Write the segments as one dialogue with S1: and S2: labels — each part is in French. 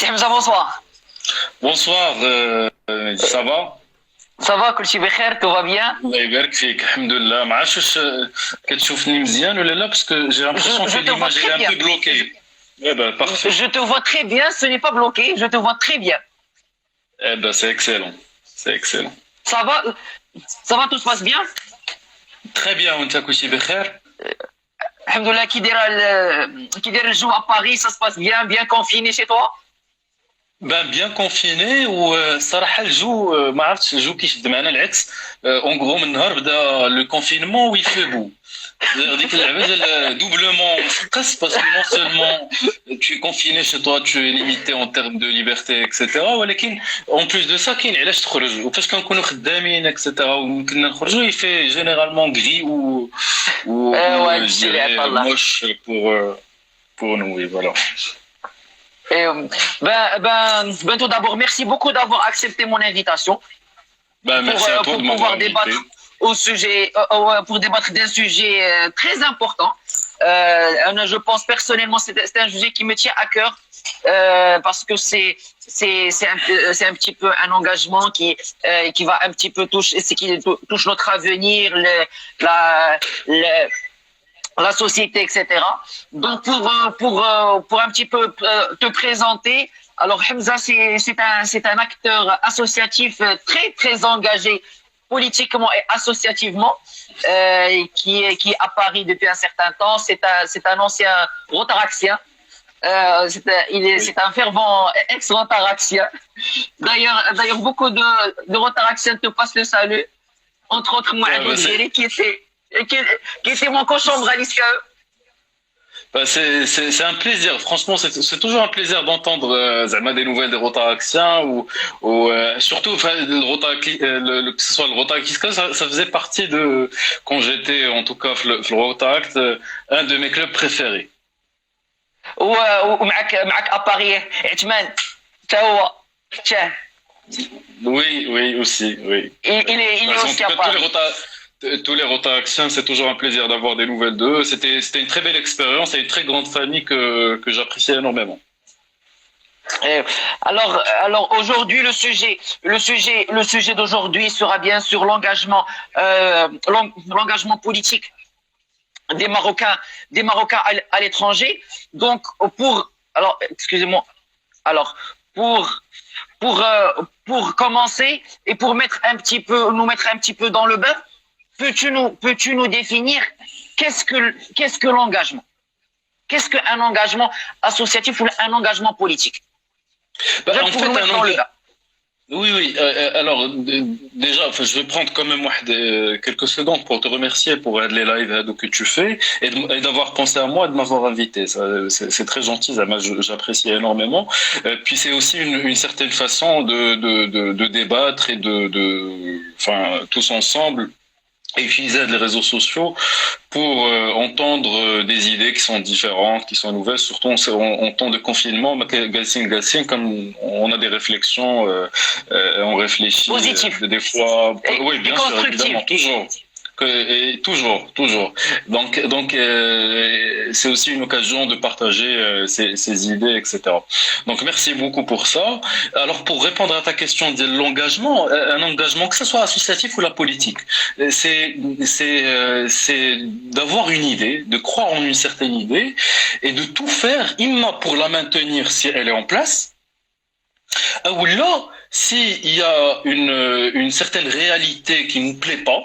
S1: Hamza, bonsoir.
S2: Bonsoir, ça va?
S1: Ça va, كل بخير, tout va bien?
S2: الله يبارك فيك الحمد لله ما عرفتش كتشوفني مزيان ولا لا باسكو جي لامبرسيون
S1: Je
S2: que
S1: te vois
S2: l'image
S1: très
S2: est un
S1: bien.
S2: peu bloquée. Eh ben parfait.
S1: Je te vois très bien, ce n'est pas bloqué, je te vois très bien.
S2: Eh ben c'est excellent. C'est excellent.
S1: Ça va, ça va, tout se passe bien?
S2: Très bien وانت كلشي بخير؟
S1: Alhamdoulilah, qui dirait le jour à Paris, ça se passe bien, bien confiné chez toi?
S2: Ben bien confiné والصراحه الجو ما عرفتش الجو كيشد معنا العكس اون غرو من النهار بدا لو كونفينمون وي في بو ديك اللعبه ديال دوبلومون قص باسكو نون سولمون tu es confiné chez toi tu es limité en termes de liberté etc ولكن en plus de ça كاين علاش تخرج وفاش كنكونوا خدامين etc ويمكن نخرجوا يفي جينيرالمون غري ou
S1: Ouais,
S2: je
S1: tu
S2: dirais
S1: l'as,
S2: moche pour nous oui voilà.
S1: Et, tout d'abord, merci beaucoup d'avoir accepté mon invitation
S2: Ben merci à toi
S1: pour
S2: de m'avoir
S1: pouvoir
S2: invité.
S1: débattre au sujet, pour débattre d'un sujet très important. Je pense personnellement c'est un sujet qui me tient à cœur parce que c'est un petit peu un engagement qui va un petit peu touche notre avenir, la société, etc. Donc pour un petit peu te présenter, alors Hamza c'est un acteur associatif très très engagé politiquement et associativement qui est à Paris depuis un certain temps. C'est un ancien rotaraxien. C'est un fervent ex-rotaraxien. D'ailleurs beaucoup de rotaraxiens te passent le salut. Entre autres moi, qui était mon cochon à l'ISKE.
S2: Bah, c'est un plaisir, franchement, c'est toujours un plaisir d'entendre des nouvelles des Rotaraxiens ou surtout enfin, que ce soit le Rotaract, ça faisait partie de, quand j'étais en tout cas le Rotaract, un de mes clubs préférés.
S1: ومعك à Paris عثمان تا هو شاه.
S2: Oui, aussi, oui.
S1: Il est aussi à Paris.
S2: Tous les Rotaraxiens, c'est toujours un plaisir d'avoir des nouvelles d'eux. C'était une très belle expérience et une très grande famille que j'appréciais énormément.
S1: Alors aujourd'hui le sujet d'aujourd'hui sera bien sûr l'engagement politique des Marocains à l'étranger. Donc excusez-moi. Alors pour commencer et pour nous mettre un petit peu dans le bain, peux-tu nous définir qu'est-ce que l'engagement? Qu'est-ce qu'un engagement associatif ou un engagement politique?
S2: En fait, oui. Alors, déjà, enfin, je vais prendre quand même quelques secondes pour te remercier pour les lives que tu fais et d'avoir pensé à moi et de m'avoir invité. C'est très gentil, j'apprécie énormément. Puis c'est aussi une certaine façon de débattre et enfin, tous ensemble, utiliser les réseaux sociaux pour entendre des idées qui sont différentes, qui sont nouvelles, surtout en temps de confinement, comme on a des réflexions, on réfléchit des fois, oui bien sûr, évidemment, toujours. Donc c'est aussi une occasion de partager ces idées, etc. Donc merci beaucoup pour ça. Alors pour répondre à ta question de l'engagement, un engagement que ce soit associatif ou la politique, c'est d'avoir une idée, de croire en une certaine idée et de tout faire, imma pour la maintenir si elle est en place, ou là, s'il y a une certaine réalité qui ne nous plaît pas,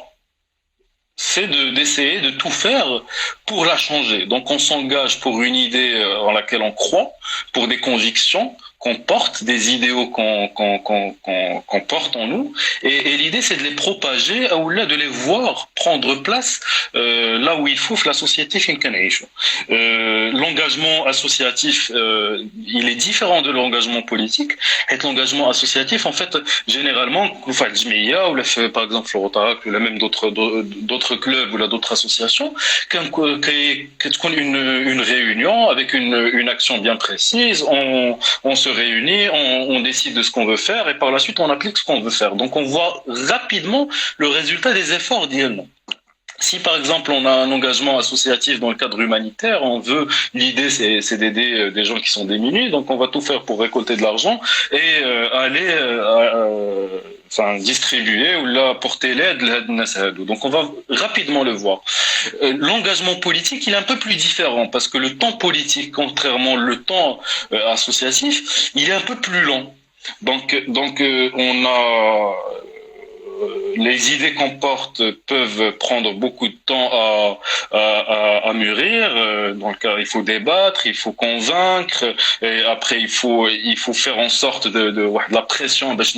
S2: c'est d'essayer de tout faire pour la changer. Donc on s'engage pour une idée en laquelle on croit, pour des convictions qu'on porte, des idéaux qu'on porte en nous. Et l'idée, c'est de les propager ou là de les voir prendre place là où il faut la société. L'engagement associatif, il est différent de l'engagement politique. Et l'engagement associatif, en fait, généralement, par exemple le Rotaract ou même d'autres clubs ou d'autres associations, une réunion avec une action bien précise, on se réunit, on décide de ce qu'on veut faire et par la suite on applique ce qu'on veut faire. Donc on voit rapidement le résultat des efforts d'IELMO. Si par exemple on a un engagement associatif dans le cadre humanitaire, l'idée c'est d'aider des gens qui sont démunis, donc on va tout faire pour récolter de l'argent et aller distribuer ou là porter l'aide. Donc on va rapidement le voir. L'engagement politique, il est un peu plus différent parce que le temps politique, contrairement au temps associatif, il est un peu plus lent. Donc on a les idées qu'on porte peuvent prendre beaucoup de temps à mûrir. Dans le cas, il faut débattre, il faut convaincre, et après il faut faire en sorte de la pression باش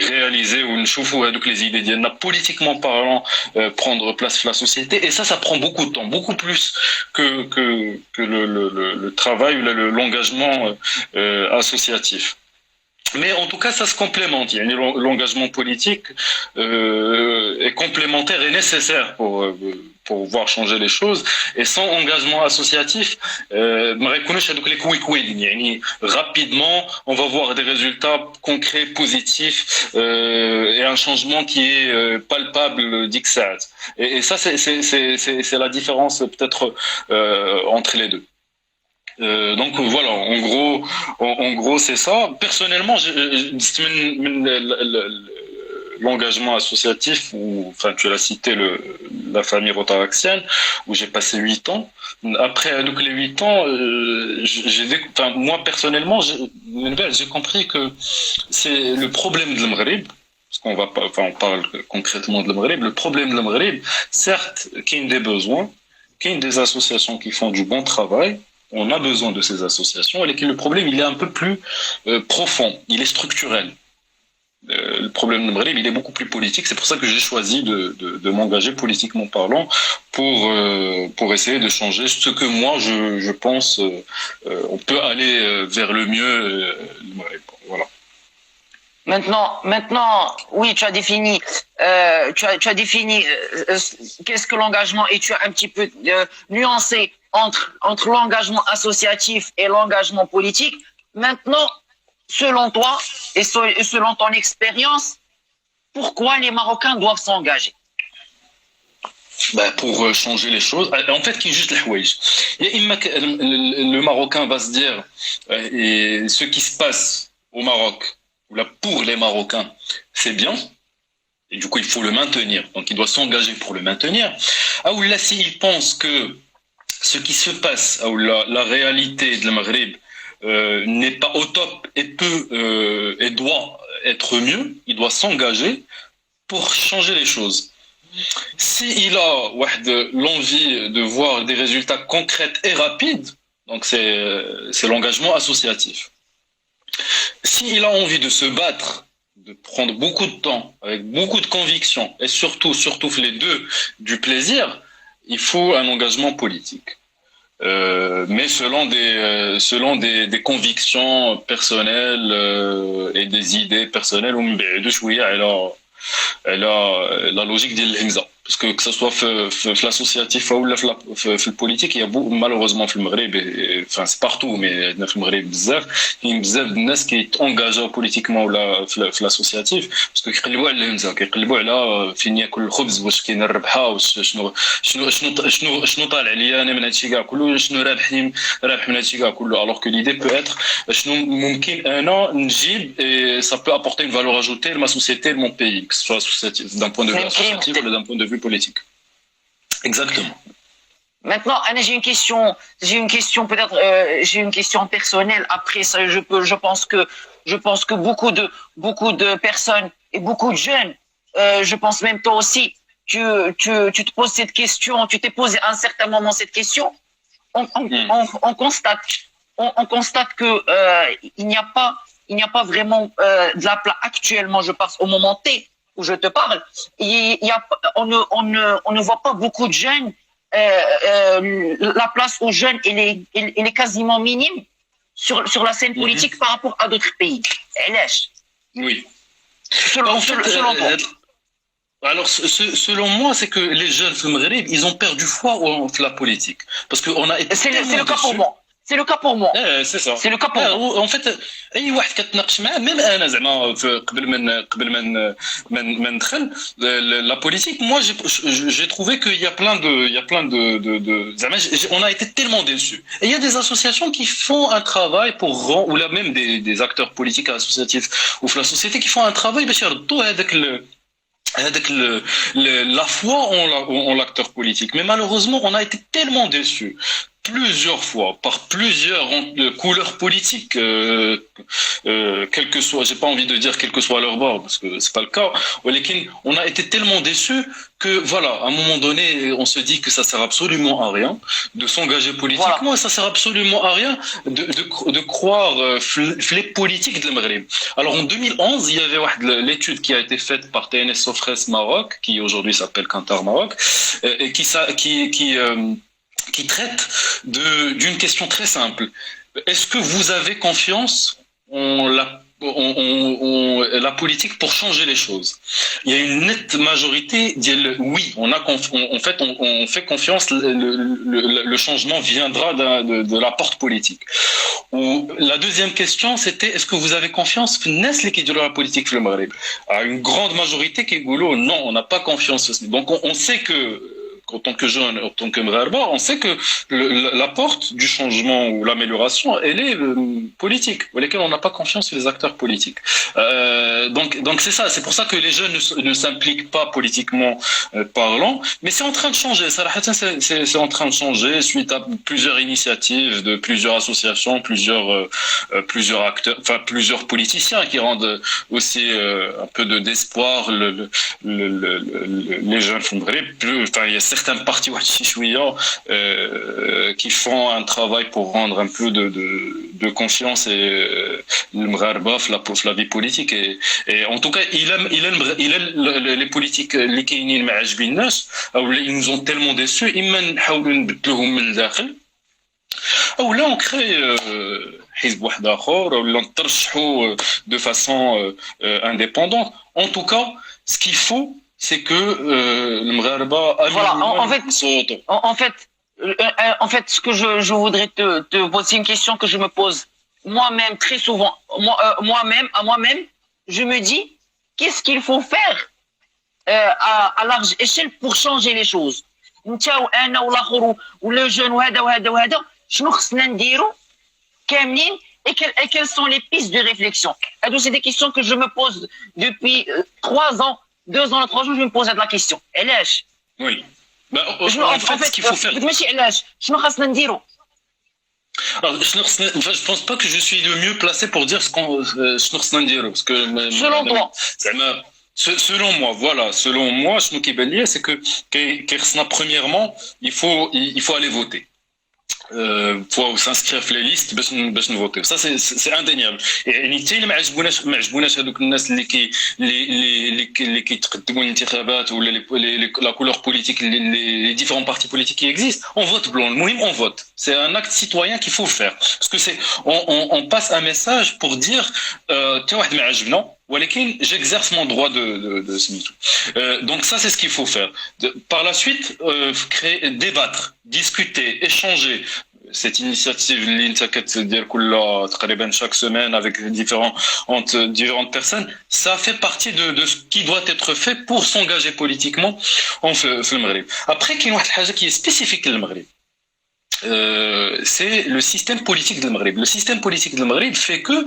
S2: réaliser ou نشوفوا هذوك les idées ديالنا politiquement parlant prendre place dans la société, et ça prend beaucoup de temps, beaucoup plus que le travail ou l'engagement associatif. Mais en tout cas, ça se complémente. L'engagement politique est complémentaire et nécessaire pour voir changer les choses. Et sans engagement associatif, rapidement, on va voir des résultats concrets, positifs, et un changement qui est palpable, d'Ixat. Et ça, c'est la différence peut-être entre les deux. Donc voilà, en gros c'est ça. Personnellement, l'engagement associatif, tu l'as cité, la famille rotaraxienne, où j'ai passé 8 ans. Après donc les 8 ans, moi personnellement, j'ai compris que c'est le problème de l'Maghreb. Parce on parle concrètement de l'Maghreb. Le problème de l'Maghreb, certes, qu'il y a des besoins, qu'il y a des associations qui font du bon travail. On a besoin de ces associations, et le problème, il est un peu plus profond, il est structurel. Le problème de Maghreb, il est beaucoup plus politique. C'est pour ça que j'ai choisi de m'engager politiquement parlant pour essayer de changer ce que moi, je pense, on peut aller vers le mieux. Voilà.
S1: Maintenant, oui, tu as défini qu'est-ce que l'engagement, et tu as un petit peu nuancé entre l'engagement associatif et l'engagement politique. Maintenant, selon toi et selon ton expérience, pourquoi les Marocains doivent s'engager?
S2: Pour changer les choses. En fait, qui est juste le Marocain va se dire, et ce qui se passe au Maroc, ou là pour les Marocains, c'est bien. Et du coup, il faut le maintenir. Donc, il doit s'engager pour le maintenir. Ah, ou là, s'il pense que ce qui se passe, ou la réalité de la Maghreb n'est pas au top et doit être mieux, il doit s'engager pour changer les choses. S'il a l'envie de voir des résultats concrets et rapides, donc c'est l'engagement associatif. S'il a envie de se battre, de prendre beaucoup de temps, avec beaucoup de conviction, et surtout les deux, du plaisir, il faut un engagement politique. Mais selon des convictions personnelles et des idées personnelles, elle a la logique de l'Himza. Parce que ce soit l'associatif ou le politique, il y a malheureusement dans le Maghreb, enfin c'est partout, mais dans le Maghreb il y a بزاف de gens qui sont engagés politiquement ou l'associatif, parce que يقلبوا على الهمزه، يقلبوا على فين ياكل الخبز، واش كاين الربحه، واش شنو طالع ليا انا من هادشي كاع كله، شنو رابح من هادشي كاع كله. Alors que l'idée peut être شنو ممكن انا نجيب et ça peut apporter une valeur ajoutée à ma société, à mon pays, que ce soit associatif, d'un point de vue associatif ou d'un point de vue politique. Exactement.
S1: Maintenant, Anna, j'ai une question peut-être, j'ai une question personnelle. Après ça, je pense que beaucoup de personnes et beaucoup de jeunes, je pense même toi aussi, tu te poses cette question, tu t'es posé à un certain moment cette question. On constate que il n'y a pas vraiment de la place actuellement. Je pense au moment T où je te parle, on ne voit pas beaucoup de jeunes. La place aux jeunes, elle est quasiment minime sur la scène politique par rapport à d'autres pays.
S2: Oui.
S1: Selon toi.
S2: Alors, selon moi, c'est que les jeunes du Maghreb, ils ont perdu foi en la politique, parce qu'on a été.
S1: C'est le cas pour moi. C'est le cas pour moi.
S2: C'est ça.
S1: C'est le cas pour moi.
S2: En fait, اي واحد كتناقش معاه même انا زعما قبل ما ندخل la politique, moi j'ai trouvé qu'il y a plein de زعما on a été tellement déçus. Et il y a des associations qui font un travail pour ou là même des acteurs politiques associatifs ou la société qui font un travail باش يردوا هذاك la foi en l'acteur politique. Mais malheureusement, on a été tellement déçus plusieurs fois par plusieurs couleurs politiques, quel que soit, j'ai pas envie de dire quel que soit leur bord parce que c'est pas le cas. On a été tellement déçus que voilà, à un moment donné, on se dit que ça sert absolument à rien de s'engager politiquement, et ça sert absolument à rien de croire les politiques de Maghreb. Alors en 2011, il y avait l'étude qui a été faite par TNS Sofres Maroc, qui aujourd'hui s'appelle Kantar Maroc, et qui traite d'une question très simple. Est-ce que vous avez confiance en la politique pour changer les choses? Il y a une nette majorité dit oui, on fait confiance, le changement viendra de la porte politique. Ou la deuxième question, c'était est-ce que vous avez confiance qui dit la politique في المغرب? Une grande majorité qui dit non, on n'a pas confiance. Donc on sait que en tant que jeune, en tant que Mgharba, on sait que la porte du changement ou l'amélioration, elle est politique, pour laquelle on n'a pas confiance sur les acteurs politiques. Donc c'est ça, c'est pour ça que les jeunes ne s'impliquent pas politiquement parlant, mais c'est en train de changer. C'est en train de changer suite à plusieurs initiatives de plusieurs associations, plusieurs acteurs, enfin plusieurs politiciens qui rendent aussi un peu d'espoir les jeunes Mgharba. Enfin, il y a certains partis qui font un travail pour rendre un peu de confiance et le Mgharba la vie politique et en tout cas il aime les politiques اللي كاينين ما عاجبيناش او ils nous ont tellement déçus إما نحاولوا نبدلوهم من الداخل او لا on crée حزب واحد اخر ولا نترشحوا de façon indépendante. En tout cas, ce qu'il faut, c'est que le Mgharba
S1: en fait, ce que je voudrais te poser une question que je me pose moi-même très souvent, moi-même, je me dis qu'est-ce qu'il faut faire à large échelle pour changer les choses. نتا وانا والاخر ولا جون وهذا شنو خصنا نديرو كاملين et quelles sont les pistes de réflexion. C'est des questions que je me pose depuis 3 ans. 2 ans, 3 jours, je me pose la question. Elash.
S2: Oui. En fait, ce qu'il faut faire. Je pense pas que je suis le mieux placé pour dire ce qu'on parce que
S1: selon toi.
S2: Selon moi, voilà. Selon moi, ce qui est bien, c'est que premièrement, il faut aller voter. Faut s'inscrire في les listes باش نفوتيو. Ça c'est indéniable. يعني حتى ما عجبوناش هذوك الناس اللي كيتقدموا للانتخابات ولا la couleur politique, les différents partis politiques qui existent, on vote blanc. المهم on vote. C'est un acte citoyen qu'il faut faire parce que on passe un message pour dire تا واحد ما عجبنا ولكن j'exerce mon droit de سميتو. Donc ça c'est ce qu'il faut faire. Par la suite créer, débattre, discuter, échanger. Cette initiative chaque semaine avec différentes personnes, ça fait partie de ce qui doit être fait pour s'engager politiquement en Maghreb. Après, il y a une chose qui est spécifique au Maghreb. C'est le système politique de Maghreb. Le système politique de Maghreb fait que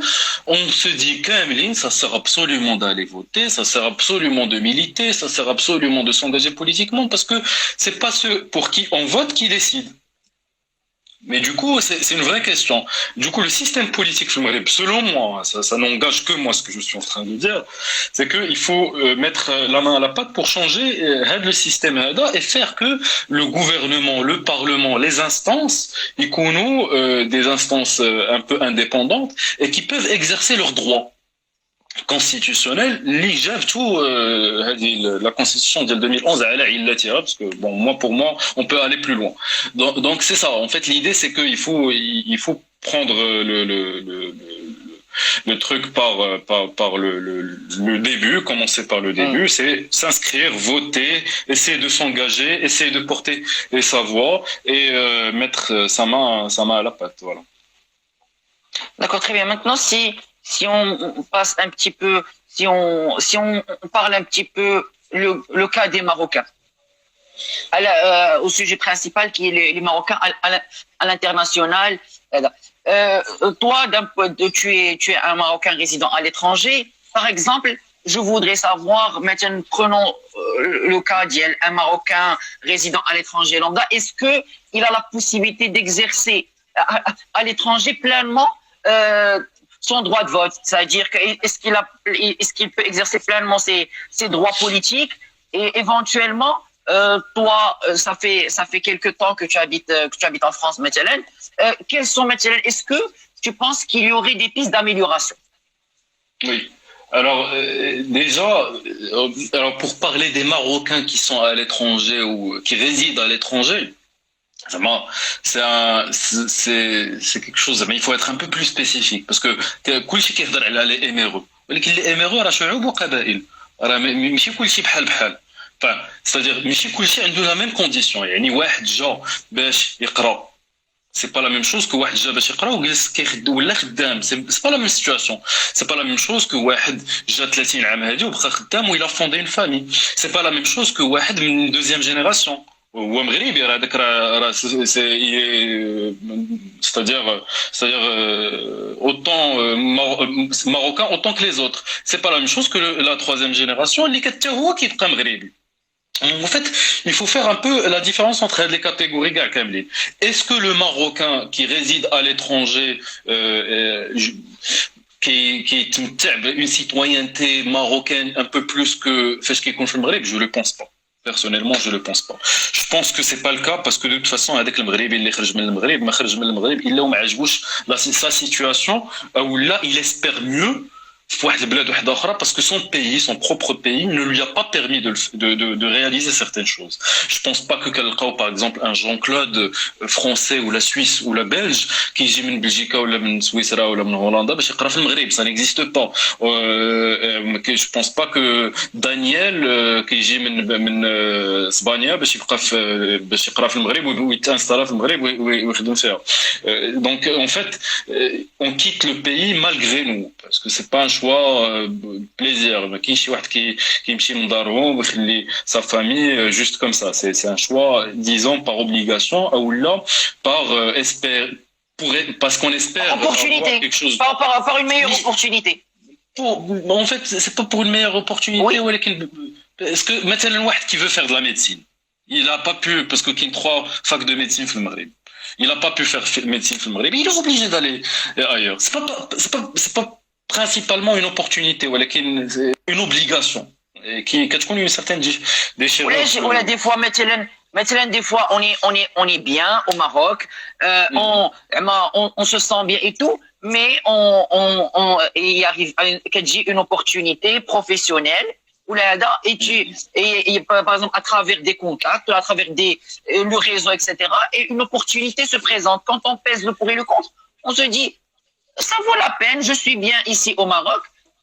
S2: on se dit qu'Ameline, ça sert absolument d'aller voter, ça sert absolument de militer, ça sert absolument de s'engager politiquement parce que c'est pas ceux pour qui on vote qui décident. Mais du coup, c'est une vraie question. Du coup, le système politique au Maghreb, selon moi, ça n'engage que moi ce que je suis en train de dire, c'est qu'il faut mettre la main à la pâte pour changer le système et faire que le gouvernement, le parlement, les instances, ils connaissent des instances un peu indépendantes et qui peuvent exercer leurs droits constitutionnel اللي جابتو la constitution de 2011 على علتها parce que bon pour moi on peut aller plus loin. Donc c'est ça en fait, l'idée c'est que il faut prendre le truc par le début, commencer par le début, c'est s'inscrire, voter, essayer de s'engager, essayer de porter sa voix et mettre sa main à la pâte, voilà.
S1: D'accord, très bien. Maintenant, si on passe un petit peu, si on parle un petit peu le cas des Marocains, au sujet principal qui est les Marocains à l'international. Toi, tu es un Marocain résident à l'étranger. Par exemple, je voudrais savoir, maintenant, prenons le cas d'un Marocain résident à l'étranger lambda. Est-ce qu'il a la possibilité d'exercer à l'étranger pleinement son droit de vote? C'est-à-dire est-ce qu'il peut exercer pleinement ses droits politiques et éventuellement toi, ça fait quelque temps que tu habites en France, maintenant. Quels sont maintenant? Est-ce que tu penses qu'il y aurait des pistes d'amélioration?
S2: Oui. Alors déjà, alors pour parler des Marocains qui sont à l'étranger ou qui résident à l'étranger, vraiment, c'est quelque chose. Mais il faut être un peu plus spécifique parce que كل شيء كيهضر على les émiraux. ولكن les émiraux راه شعوب وقبائل. راه ماشي كل شيء بحال بحال. C'est-à-dire ماشي كل شيء عنده la même condition. يعني واحد جا باش يقرا. C'est pas la même chose que واحد جا باش يقرا وجلس ولا خدام. C'est pas la même situation. C'est pas la même chose que واحد جا 30 عام هادي وبقى خدام و il a fondé une famille. C'est pas la même chose que واحد من deuxième génération. هو مغربي راه هذاك راه c'est-à-dire autant marocain autant que les autres. C'est pas la même chose que la troisième génération اللي حتى هو كيبقى مغربي. En fait, il faut faire un peu la différence entre les catégories. Est-ce que le Marocain qui réside à l'étranger, qui est une citoyenneté marocaine un peu plus que je le pense pas. Personnellement, je le pense pas. Je pense que c'est pas le cas parce que de toute façon, avec le Maghreb, il خرج من المغرب, ما خرج من المغرب, il ما عجبوش sa situation où là, il espère mieux parce que son pays, son propre pays, ne lui a pas permis de réaliser certaines choses. Je pense pas que par exemple un Jean-Claude français ou la Suisse ou la Belge qui vient de Belgique ou de Suisse ou de Hollande, ça n'existe pas. Je pense pas que Daniel qui vient de Espagne باش يقرا في المغرب ويتانستال في المغرب ويخدم فيها. Donc en fait, on quitte le pays malgré nous parce que c'est pas un choix plaisir. ما كاينش شي واحد كيمشي من دارهم ويخلي sa famille juste comme ça. C'est un choix, disons, par obligation ou là par parce qu'on espère
S1: opportunité, avoir quelque chose. Par une meilleure opportunité.
S2: En fait, c'est pas pour une meilleure opportunité. Oui. Est-ce que مثلا واحد qui veut faire de la médecine, il a pas pu parce que qu'il y a 3 facs de médecine في المغرب. Il n'a pas pu faire médecine في المغرب. Il est obligé d'aller ailleurs. C'est pas principalement une opportunité ou une obligation qui a une certaine déchéance.
S1: Des fois maintenant des fois on est bien au Maroc, on se sent bien et tout, mais il arrive une opportunité professionnelle ou là et par exemple à travers des contacts, à travers le réseau, etc. Et une opportunité se présente. Quand on pèse le pour et le contre, on se dit ça vaut la peine, je suis bien ici au Maroc,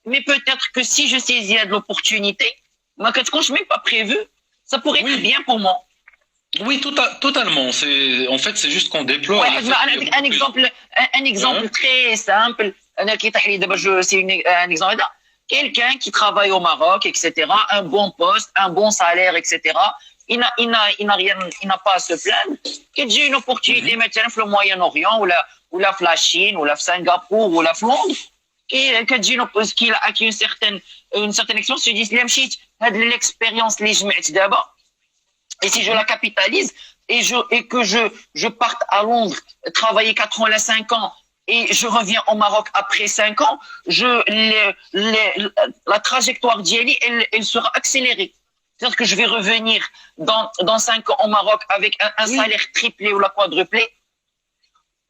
S1: mais peut-être que si je saisis de l'opportunité, moi, quand je n'ai pas prévu, ça pourrait être bien pour moi.
S2: Oui, totalement. En fait, c'est juste qu'on déploie.
S1: Ouais, un exemple très simple. C'est un exemple. Quelqu'un qui travaille au Maroc, etc., un bon poste, un bon salaire, etc., il n'a pas à se plaindre. Qu'il j'ai une opportunité maintenant dans le Moyen-Orient ou la Chine ou la Singapour ou la Londres, qu'il a acquis une certaine expérience, je dis l'expérience les je d'abord. Et si je la capitalise et que je parte à Londres travailler 4 ans, 5 ans et je reviens au Maroc après 5 ans, la trajectoire d'Yeli, elle sera accélérée. C'est-à-dire que je vais revenir dans 5 ans au Maroc avec un salaire triplé ou la quadruplé.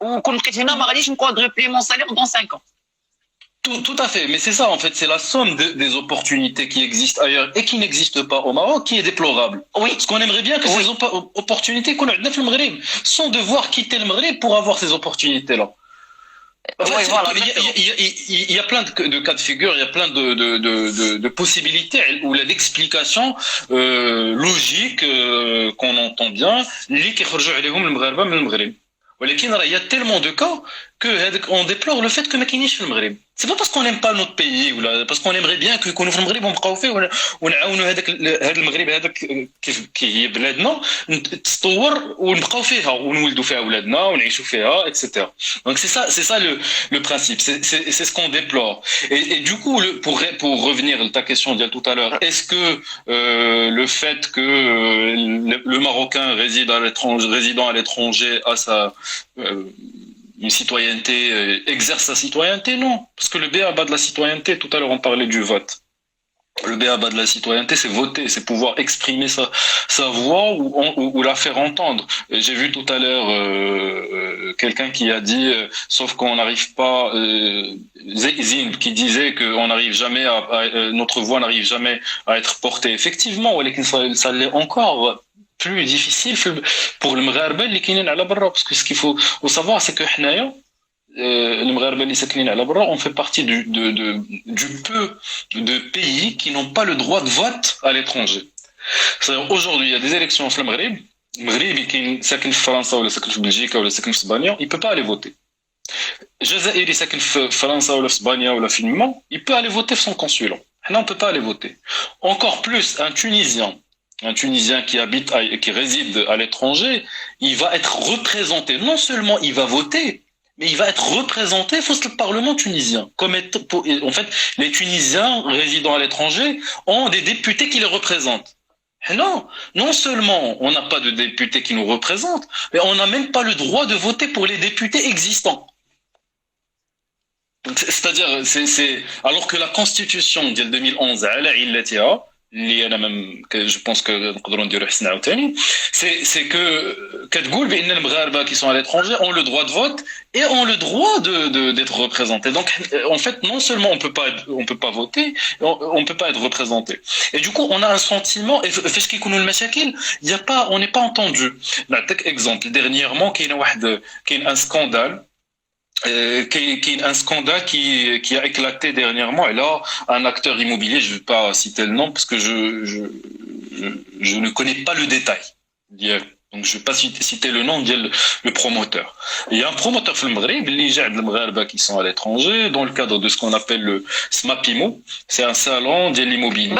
S1: Ou qu'on me quadruplé mon salaire dans 5 ans.
S2: Tout à fait, mais c'est ça en fait, c'est la somme des opportunités qui existent ailleurs et qui n'existent pas au Maroc qui est déplorable.
S1: Oui.
S2: Parce qu'on aimerait bien que ces opportunités qu'on a dans le Maghreb sont devoir quitter le Maghreb pour avoir ces opportunités-là. En fait, voilà, il y a plein de cas de figure, il y a plein de possibilités ou d'explications logiques qu'on entend bien. Il y a tellement de cas on déplore le fait que ما كاينينش في المغرب. C'est pas parce qu'on n'aime pas notre pays ولا parce qu'on aimerait bien que يكونوا في المغرب ونبقاو فيه ونعاونوا هذا المغرب هذاك كي هي بلادنا تتطور ونبقاو فيها ونولدوا فيها اولادنا ونعيشوا فيها etc. Donc c'est ça le principe, c'est ce qu'on déplore. Et du coup pour revenir à ta question d'il y a tout à l'heure, est-ce que le fait que le Marocain résidant à l'étranger a sa une citoyenneté, exerce sa citoyenneté, non. Parce que le b.a.-ba de la citoyenneté, tout à l'heure on parlait du vote. Le b.a.-ba de la citoyenneté, c'est voter, c'est pouvoir exprimer sa voix ou la faire entendre. J'ai vu tout à l'heure quelqu'un qui a dit, sauf qu'on n'arrive pas, Zine, qui disait que notre voix n'arrive jamais à être portée. Effectivement, ça l'est encore plus difficile pour le Mgharba اللي كاينين على برا, parce que ce qu'il faut savoir c'est que حنايا المغاربه اللي ساكنين على برا on fait partie du peu de pays qui n'ont pas le droit de vote à l'étranger. C'est-à-dire aujourd'hui il y a des élections في المغرب, مغربي كاين ساكن في فرنسا ولا ساكن في بلجيكا ولا ساكن في اسبانيا, il peut pas aller voter. جزائري ساكن في فرنسا ولا في اسبانيا ولا في اليمن, il peut aller voter في son consulat. حنا on peut pas aller voter. Encore plus un Tunisien qui réside à l'étranger, il va être représenté. Non seulement il va voter, mais il va être représenté face au Parlement tunisien. En fait, les Tunisiens résidant à l'étranger ont des députés qui les représentent. Et non seulement on n'a pas de députés qui nous représentent, mais on n'a même pas le droit de voter pour les députés existants. C'est-à-dire, alors que la constitution de 2011, اللي انا je pense que نقدروا نديروا حسن عاوتاني, c'est que كتقول بان المغاربه qui sont à l'étranger ont le droit de vote et ont le droit d'être représentés. Donc en fait non seulement on peut pas voter, on peut pas être représenté. Et du coup on a un sentiment, et فاش كيكونوا المشاكل on n'est pas entendu. نعطيك exemple, dernièrement كاين un scandale un scandale qui a éclaté dernièrement, et là un acteur immobilier, je ne vais pas citer le nom parce que je ne connais pas le détail, donc je ne vais pas citer le nom le promoteur. Il y a un promoteur في المغرب اللي جا عند المغاربه qui sont à l'étranger dans le cadre de ce qu'on appelle le SMAPIMO, c'est un salon de l'immobilier.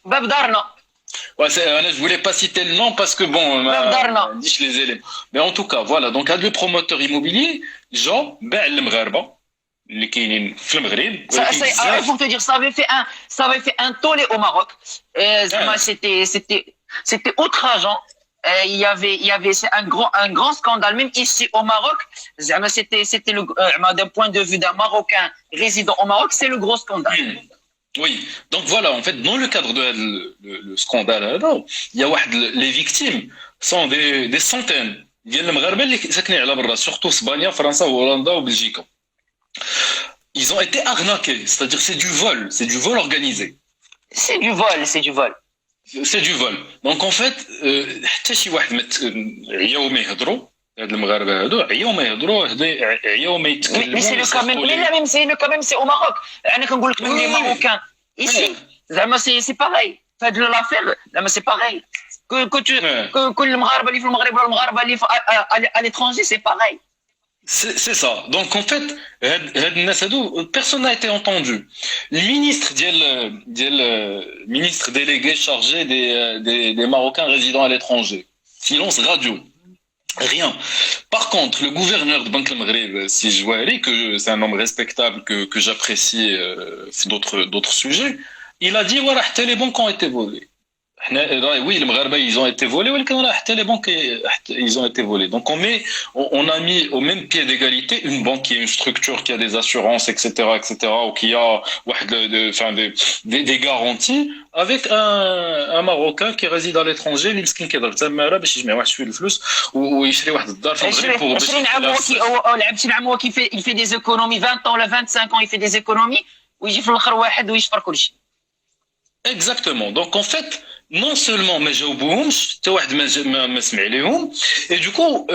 S1: باب دارنا.
S2: Ouais, je voulais pas citer le nom parce que bon, dit les éléments. Mais en tout cas, voilà. Donc, un des promoteurs immobiliers, Jean, le Mgharba, اللي كاينين في المغرب.
S1: Il faut te dire, ça avait fait un tollé au Maroc. C'était outrageant. Il y avait un grand scandale même ici au Maroc. C'était d'un point de vue d'un Marocain résident au Maroc, c'est le gros scandale.
S2: Oui, donc voilà, en fait, dans le cadre de le scandale, il y a les victimes sont des centaines. Il y a les Magharbes qui sont à la barra, surtout Espagne, France, Hollande ou Belgique. Ils ont été arnaqués, c'est-à-dire c'est du vol organisé.
S1: C'est du vol.
S2: C'est du vol. Donc en fait, حتى شي واحد يوم يهضروا هاد المغاربه هادو عياو يهضروا عياو يتكلموا.
S1: Mais c'est le quand même c'est au Maroc. انا كنقول لك les Marocains ici زعما c'est pareil. فهاد l'affaire زعما c'est pareil. كل المغاربه اللي في المغرب ولا المغاربه اللي à l'étranger c'est pareil.
S2: C'est ça. Donc en fait, personne n'a été entendu. Le ministre délégué chargé des Marocains résidant à l'étranger. Silence radio. Rien. Par contre, le gouverneur de Banque al-Maghreb, si je vois aller, que c'est un homme respectable que j'apprécie d'autres sujets, il a dit voilà, les banques ont été volées. Oui, les Magharbes, ils ont été volés, les banques, ils ont été volés. Donc on a mis au même pied d'égalité une banque qui est une structure qui a des assurances, etc., ou qui a des garanties, avec un Marocain qui réside à l'étranger, اللي مسكين كيضرب تماره باش يجمع واحد شويه الفلوس ويشري واحد الدار في المغرب.
S1: 20 عام il fait des économies 20 ans ولا 25 ans, il fait des économies ويجي في الاخر واحد ويشفر كل شيء.
S2: Exactement. Donc en fait, non seulement ما جاوبوهمش حتى واحد ما سمع ليهم et du coup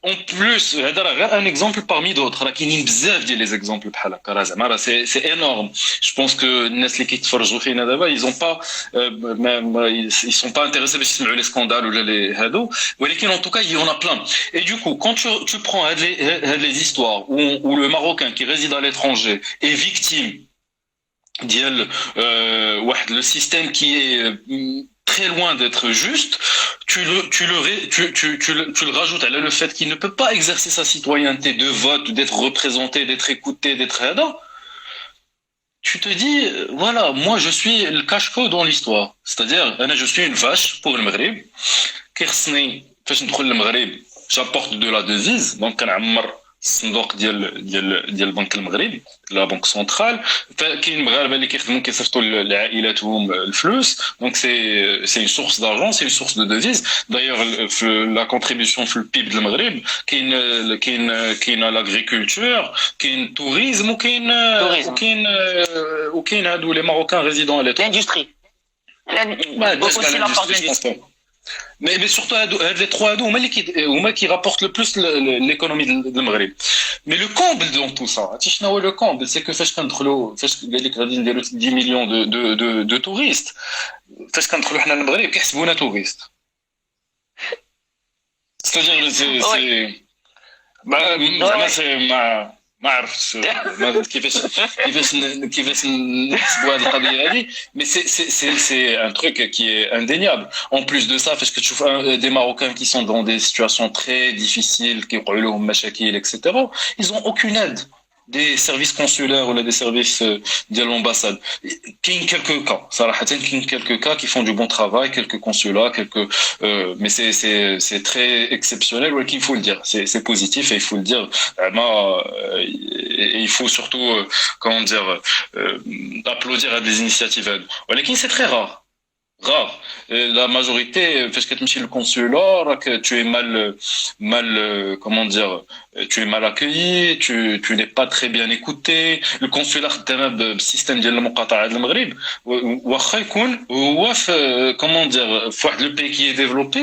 S2: en plus هذا راه غير un exemple parmi d'autres راه كاينين بزاف ديال لي زيكزامبل بحال هكا راه زعما راه سي énorme je pense que الناس اللي كيتفرجوا فينا دابا ils ont pas ils sont pas intéressés باش يسمعوا لي سكاندال ولا لي هادو ولكن en tout cas il y en a plein et du coup quand tu prends هاد les histoires où le Marocain qui réside à l'étranger est victime ديال واحد le système qui est très loin d'être juste, tu le rajoutes à le fait qu'il ne peut pas exercer sa citoyenneté de vote, d'être représenté, d'être écouté, d'être là. Tu te dis, voilà, moi je suis le cache-feu dans l'histoire. C'est-à-dire, je suis une vache pour le Maghreb. J'apporte de la devise, donc الصندوق ديال البنك المغربي لا بنك سنترال كاين المغاربه اللي كيخدموا كيصيفطوا لعائلاتهم الفلوس دونك سي une source d'argent c'est une source de devise d'ailleurs la contribution في البيب ديال المغرب كاين l'agriculture كاين التوريزم وكاين هادو لي ماروكان ريزيدون على
S1: l'industrie aussi la part de l'industrie.
S2: Mais surtout, les trois qui rapportent le plus l'économie de Maghreb. Mais le comble dans tout ça, le comble, c'est que فاش كندخلوا فاش قال لك غادي نديروا 10 مليون de touristes فاش كندخلوا حنا للمغرب كيحسبونا توغيست. C'est-à-dire زعما ما عرفتش كيفاش نحسبوا هذه القضيه هذه mais c'est un truc qui est indéniable en plus de ça parce que tu vois des Marocains qui sont dans des situations très difficiles qui ont لهم مشاكل etc ils ont aucune aide des services consulaires ou des services de l'ambassade. Il y a quelques cas, quelques cas qui font du bon travail, quelques consulats, mais c'est très exceptionnel, ouais, qu'il faut le dire. C'est positif et il faut le dire. Et il faut surtout, comment dire, applaudir à des initiatives. Mais c'est très rare. La majorité, parce que tu es le consulat, que tu es mal, comment dire, tu es mal accueilli, tu n'es pas très bien écouté. Le consulat le système ديال المقاطعة ديال المغرب واخا يكون هو comment dire في le pays qui est développé.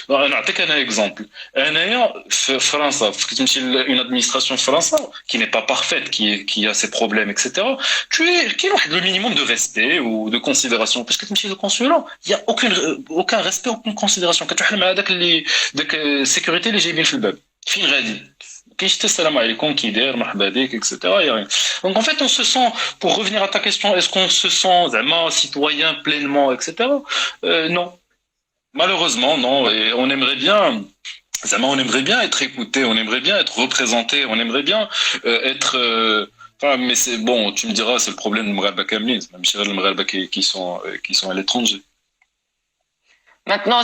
S2: نعطيك انا exemple. انايا في فرنسا فاش كتمشي une administration française qui n'est pas parfaite, qui a ses problèmes etc. كاين واحد le minimum de respect ou de considération parce que تمشي للconsulat il y a aucun respect aucune considération كتحل مع داك sécurité اللي جايبين في الباب فين غادي كيشتي السلام عليكم كي داير مرحبا بك etc. Donc en fait on se sent, pour revenir à ta question, est-ce qu'on se sent زعما citoyen pleinement etc. Non, malheureusement non, et on aimerait bien être écouté, on aimerait bien être représenté, on aimerait bien être mais c'est bon, tu me diras c'est le problème de Maghreb Kamlin, même chez les Maghreb qui sont à l'étranger.
S1: Maintenant,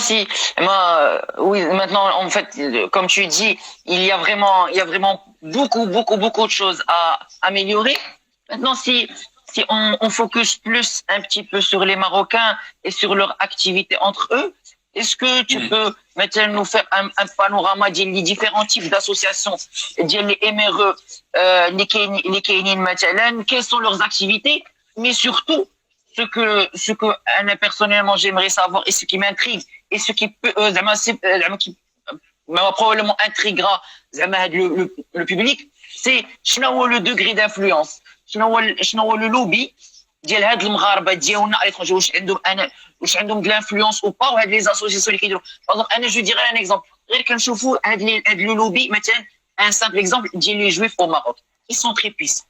S1: oui, maintenant, en fait, comme tu dis, il y a vraiment beaucoup de choses à améliorer. Maintenant, si on focus plus un petit peu sur les Marocains et sur leur activité entre eux, est-ce que tu peux maintenant nous faire un panorama des différents types d'associations, les MRE, les Kénines, quelles sont leurs activités, mais surtout, ce que personnellement j'aimerais savoir et ce qui m'intrigue et ce qui peut qui probablement intriguera le public, c'est le degré d'influence, le lobby ديال هاد المغاربه ديالنا على l'étranger واش عندهم de l'influence ou pas وهاد les associations اللي كيديروا انا جو ديغي un exemple غير كنشوفوا هاد le lobby مثلا un simple exemple ديال les juifs au Maroc ils sont très puissants.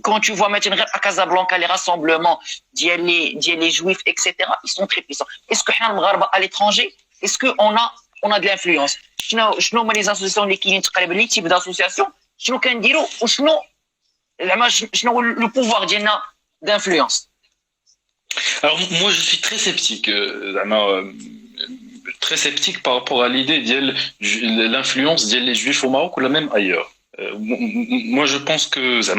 S1: Quand tu vois maintenant à Casablanca les rassemblements les juifs etc. ils sont très puissants. Est-ce que حنا à l'étranger est-ce que on a de l'influence شنو هما les associations اللي كاينين تقريبا لي type d'association شنو كنديروا وشنو le pouvoir d'influence.
S2: Alors moi je suis très sceptique par rapport à l'idée de l'influence des juifs au Maroc ou là même ailleurs. Moi je pense que si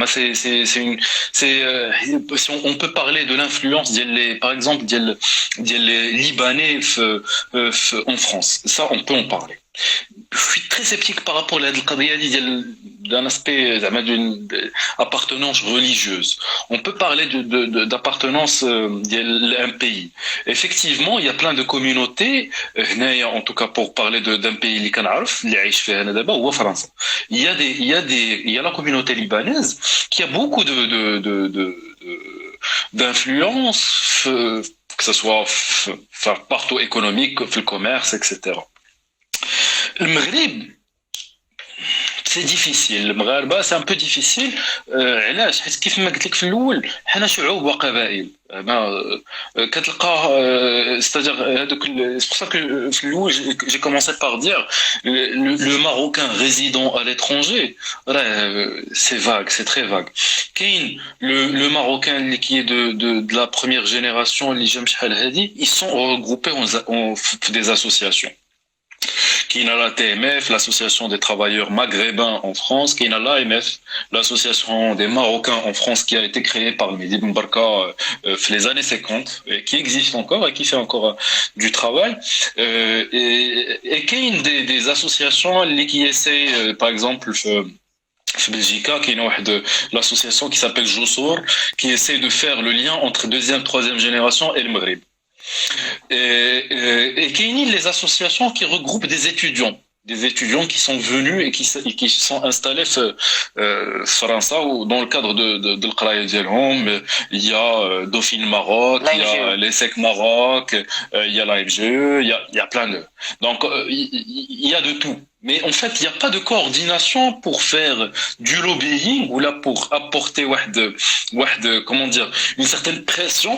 S2: on peut parler de l'influence par exemple des Libanais en France, ça on peut en parler. je suis très sceptique par rapport à d'un aspect d'une appartenance religieuse. On peut parler d'appartenance d'un pays. Effectivement, il y a plein de communautés, en tout cas pour parler d'un pays il y a la communauté libanaise qui a beaucoup d'influence, que ce soit partout économique, le commerce, etc. Le Maghreb, c'est difficile. Le Maghreb, c'est un peu difficile. علاش؟ حيت كيف ما قلت لك في الاول حنا شعوب وقبائل. كتلقى c'est-à-dire c'est pour ça que في الاول j'ai commencé par dire le Marocain résidant à l'étranger, c'est vague, c'est très vague. كاين le Marocain qui est de la première génération اللي جا شحال هادي, ils sont regroupés en des associations. Qui a la TMF, l'association des travailleurs maghrébins en France, qui a l'AMF, l'association des Marocains en France, qui a été créée par Mehdi Ben Barka les années 50, et qui existe encore et qui fait encore du travail. Et qui a des associations qui essaient, par exemple, Belgique, qui est l'association qui s'appelle Joussour, qui essaie de faire le lien entre deuxième, troisième génération et le Maghreb. Et qu'il y a les associations qui regroupent des étudiants qui sont venus et qui sont installés France dans le cadre de l'Qraïa Dialhom. Il y a Dauphine Maroc, il y a l'ESSEC Maroc, il y a l'AFGE, il y a plein de... Donc il y a de tout. Mais en fait, il n'y a pas de coordination pour faire du lobbying ou là pour apporter comment dire, une certaine pression.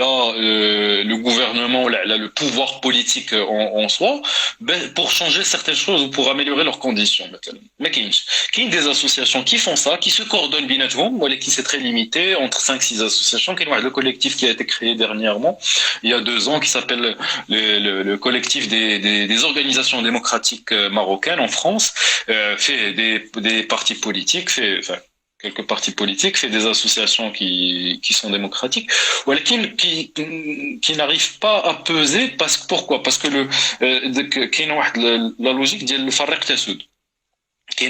S2: Là, le gouvernement, là, le pouvoir politique en soi, pour changer certaines choses ou pour améliorer leurs conditions. Mais il y a des associations qui font ça, qui se coordonnent bien, qui c'est très limité, entre 5-6 associations. Il y a le collectif qui a été créé dernièrement, il y a 2 ans, qui s'appelle le collectif des organisations démocratiques marocaines en France, fait des partis politiques, quelques partis politiques, fait des associations qui sont démocratiques, qui n'arrivent pas à peser. Pourquoi? Parce que la logique dit le farraq tasoud.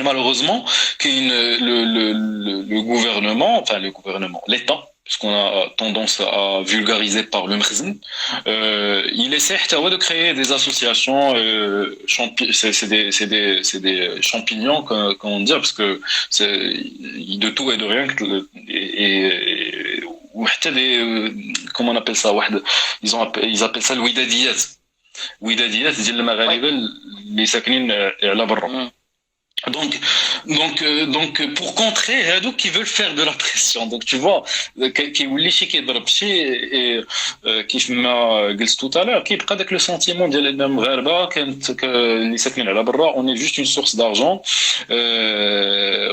S2: Malheureusement, le gouvernement, l'État, puisqu'on a tendance à vulgariser par le mkhzn, il essaie de créer des associations, c'est des champignons, comment on dit, parce que c'est de tout et de rien, comment on appelle ça, ils appellent ça le widadiyat. Widadiyat, c'est le Magharibe, les saknin ala barra. Donc pour contrer هادوك qui veulent faire de la pression, donc tu vois كيولي شي كيضرب شي كيف ما قلت tout à l'heure كيبقى داك لو سونتيمون ديال ان المغاربه كانت اللي ساكنين على برا on est juste une source d'argent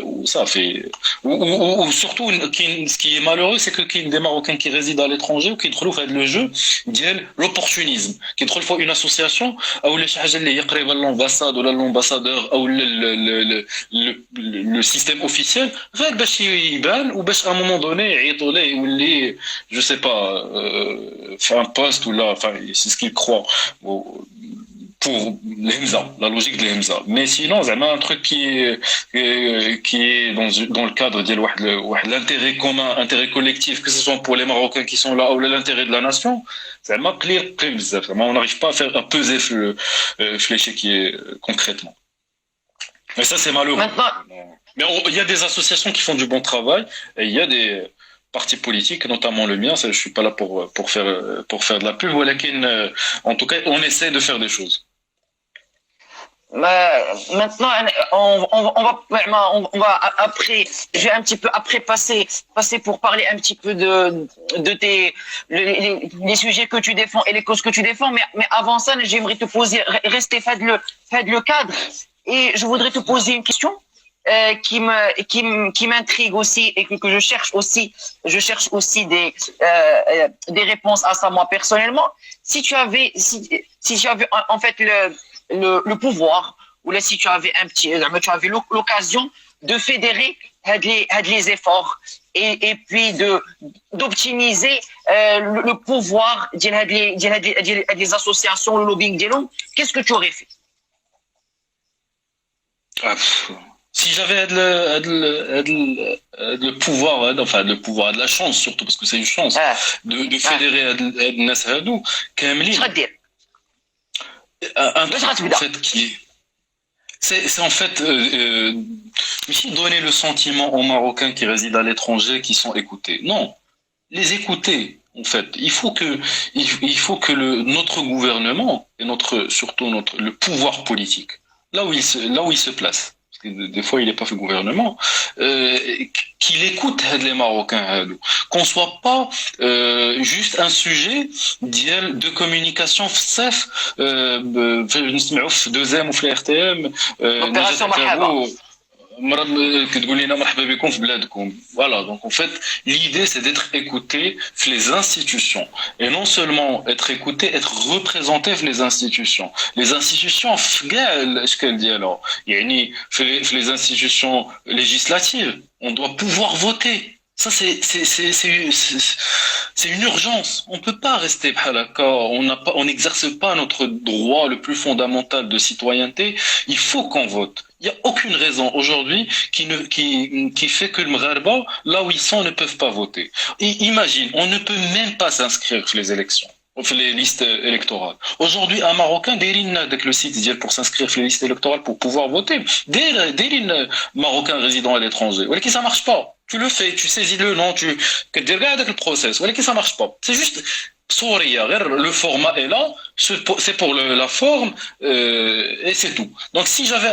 S2: وصافي ou surtout ce qui est malheureux c'est que كاين des Marocains qui résident à l'étranger ou qui يدخلوا في هذا le jeu ديال l'opportunisme كيدخل في une association او شي حاجه اللي هي قريبه للامباساد ولا l'ambassadeur او le système officiel, باش يبان وباش à un moment donné يعيطوا ليه يولي je sais pas faire un poste ou là, enfin c'est ce qu'ils croient pour l'Hemza, la logique de l'Hemza. Mais sinon, c'est un truc qui est dans le cadre de l'intérêt commun, intérêt collectif, que ce soit pour les Marocains qui sont là ou l'intérêt de la nation, c'est un clair, on n'arrive pas à peser l'échec qui est concrètement. Mais ça, c'est malheureux. Mais il y a des associations qui font du bon travail et il y a des partis politiques, notamment le mien. Je suis pas là pour faire de la pub. En tout cas, on essaie de faire des choses.
S1: Maintenant, on va après, je vais un petit peu après passer pour parler un petit peu de les sujets que tu défends et les causes que tu défends. Mais avant ça, j'aimerais te poser, rester fait le cadre. Et je voudrais te poser une question qui m'intrigue aussi et que je cherche aussi des réponses à ça moi personnellement. Si tu avais en fait le pouvoir ou là si tu avais l'occasion de fédérer les efforts et puis d'optimiser le pouvoir des associations, le lobbying, qu'est-ce que tu aurais fait?
S2: Ah, si j'avais le pouvoir, le pouvoir, de la chance surtout, parce que c'est une chance, de fédérer الناس هادو كاملين. Un truc en fait qui c'est en fait donner le sentiment aux Marocains qui résident à l'étranger qui sont écoutés. Non, les écouter. En fait, il faut que notre gouvernement et surtout le pouvoir politique, là où il se place, parce que des fois il n'est pas fait gouvernement, qu'il écoute les Marocains, qu'on soit pas juste un sujet de communication safe, نسمعوا في 2M ou في RTM,
S1: opération Mahaba.
S2: Voilà, donc en fait, l'idée c'est d'être écouté les institutions. Et non seulement être écouté, être représenté les institutions. Les institutions, les institutions législatives, on doit pouvoir voter. Ça, c'est une urgence. On ne peut pas rester on n'exerce pas notre droit le plus fondamental de citoyenneté. Il faut qu'on vote. Il n'y a aucune raison aujourd'hui qui fait que le Mgharba, là où ils sont, ne peuvent pas voter. Et imagine, on ne peut même pas s'inscrire sur les élections. Les listes électorales. Aujourd'hui, un Marocain dérine avec le site pour s'inscrire sur les listes électorales pour pouvoir voter. Dérine Marocain résident à l'étranger. Voilà, ça marche pas. Tu le fais, tu saisis le nom, tu regardes avec le process. Voilà, ça marche pas. C'est juste Souria, le format est là, c'est pour la forme et c'est tout. Donc si j'avais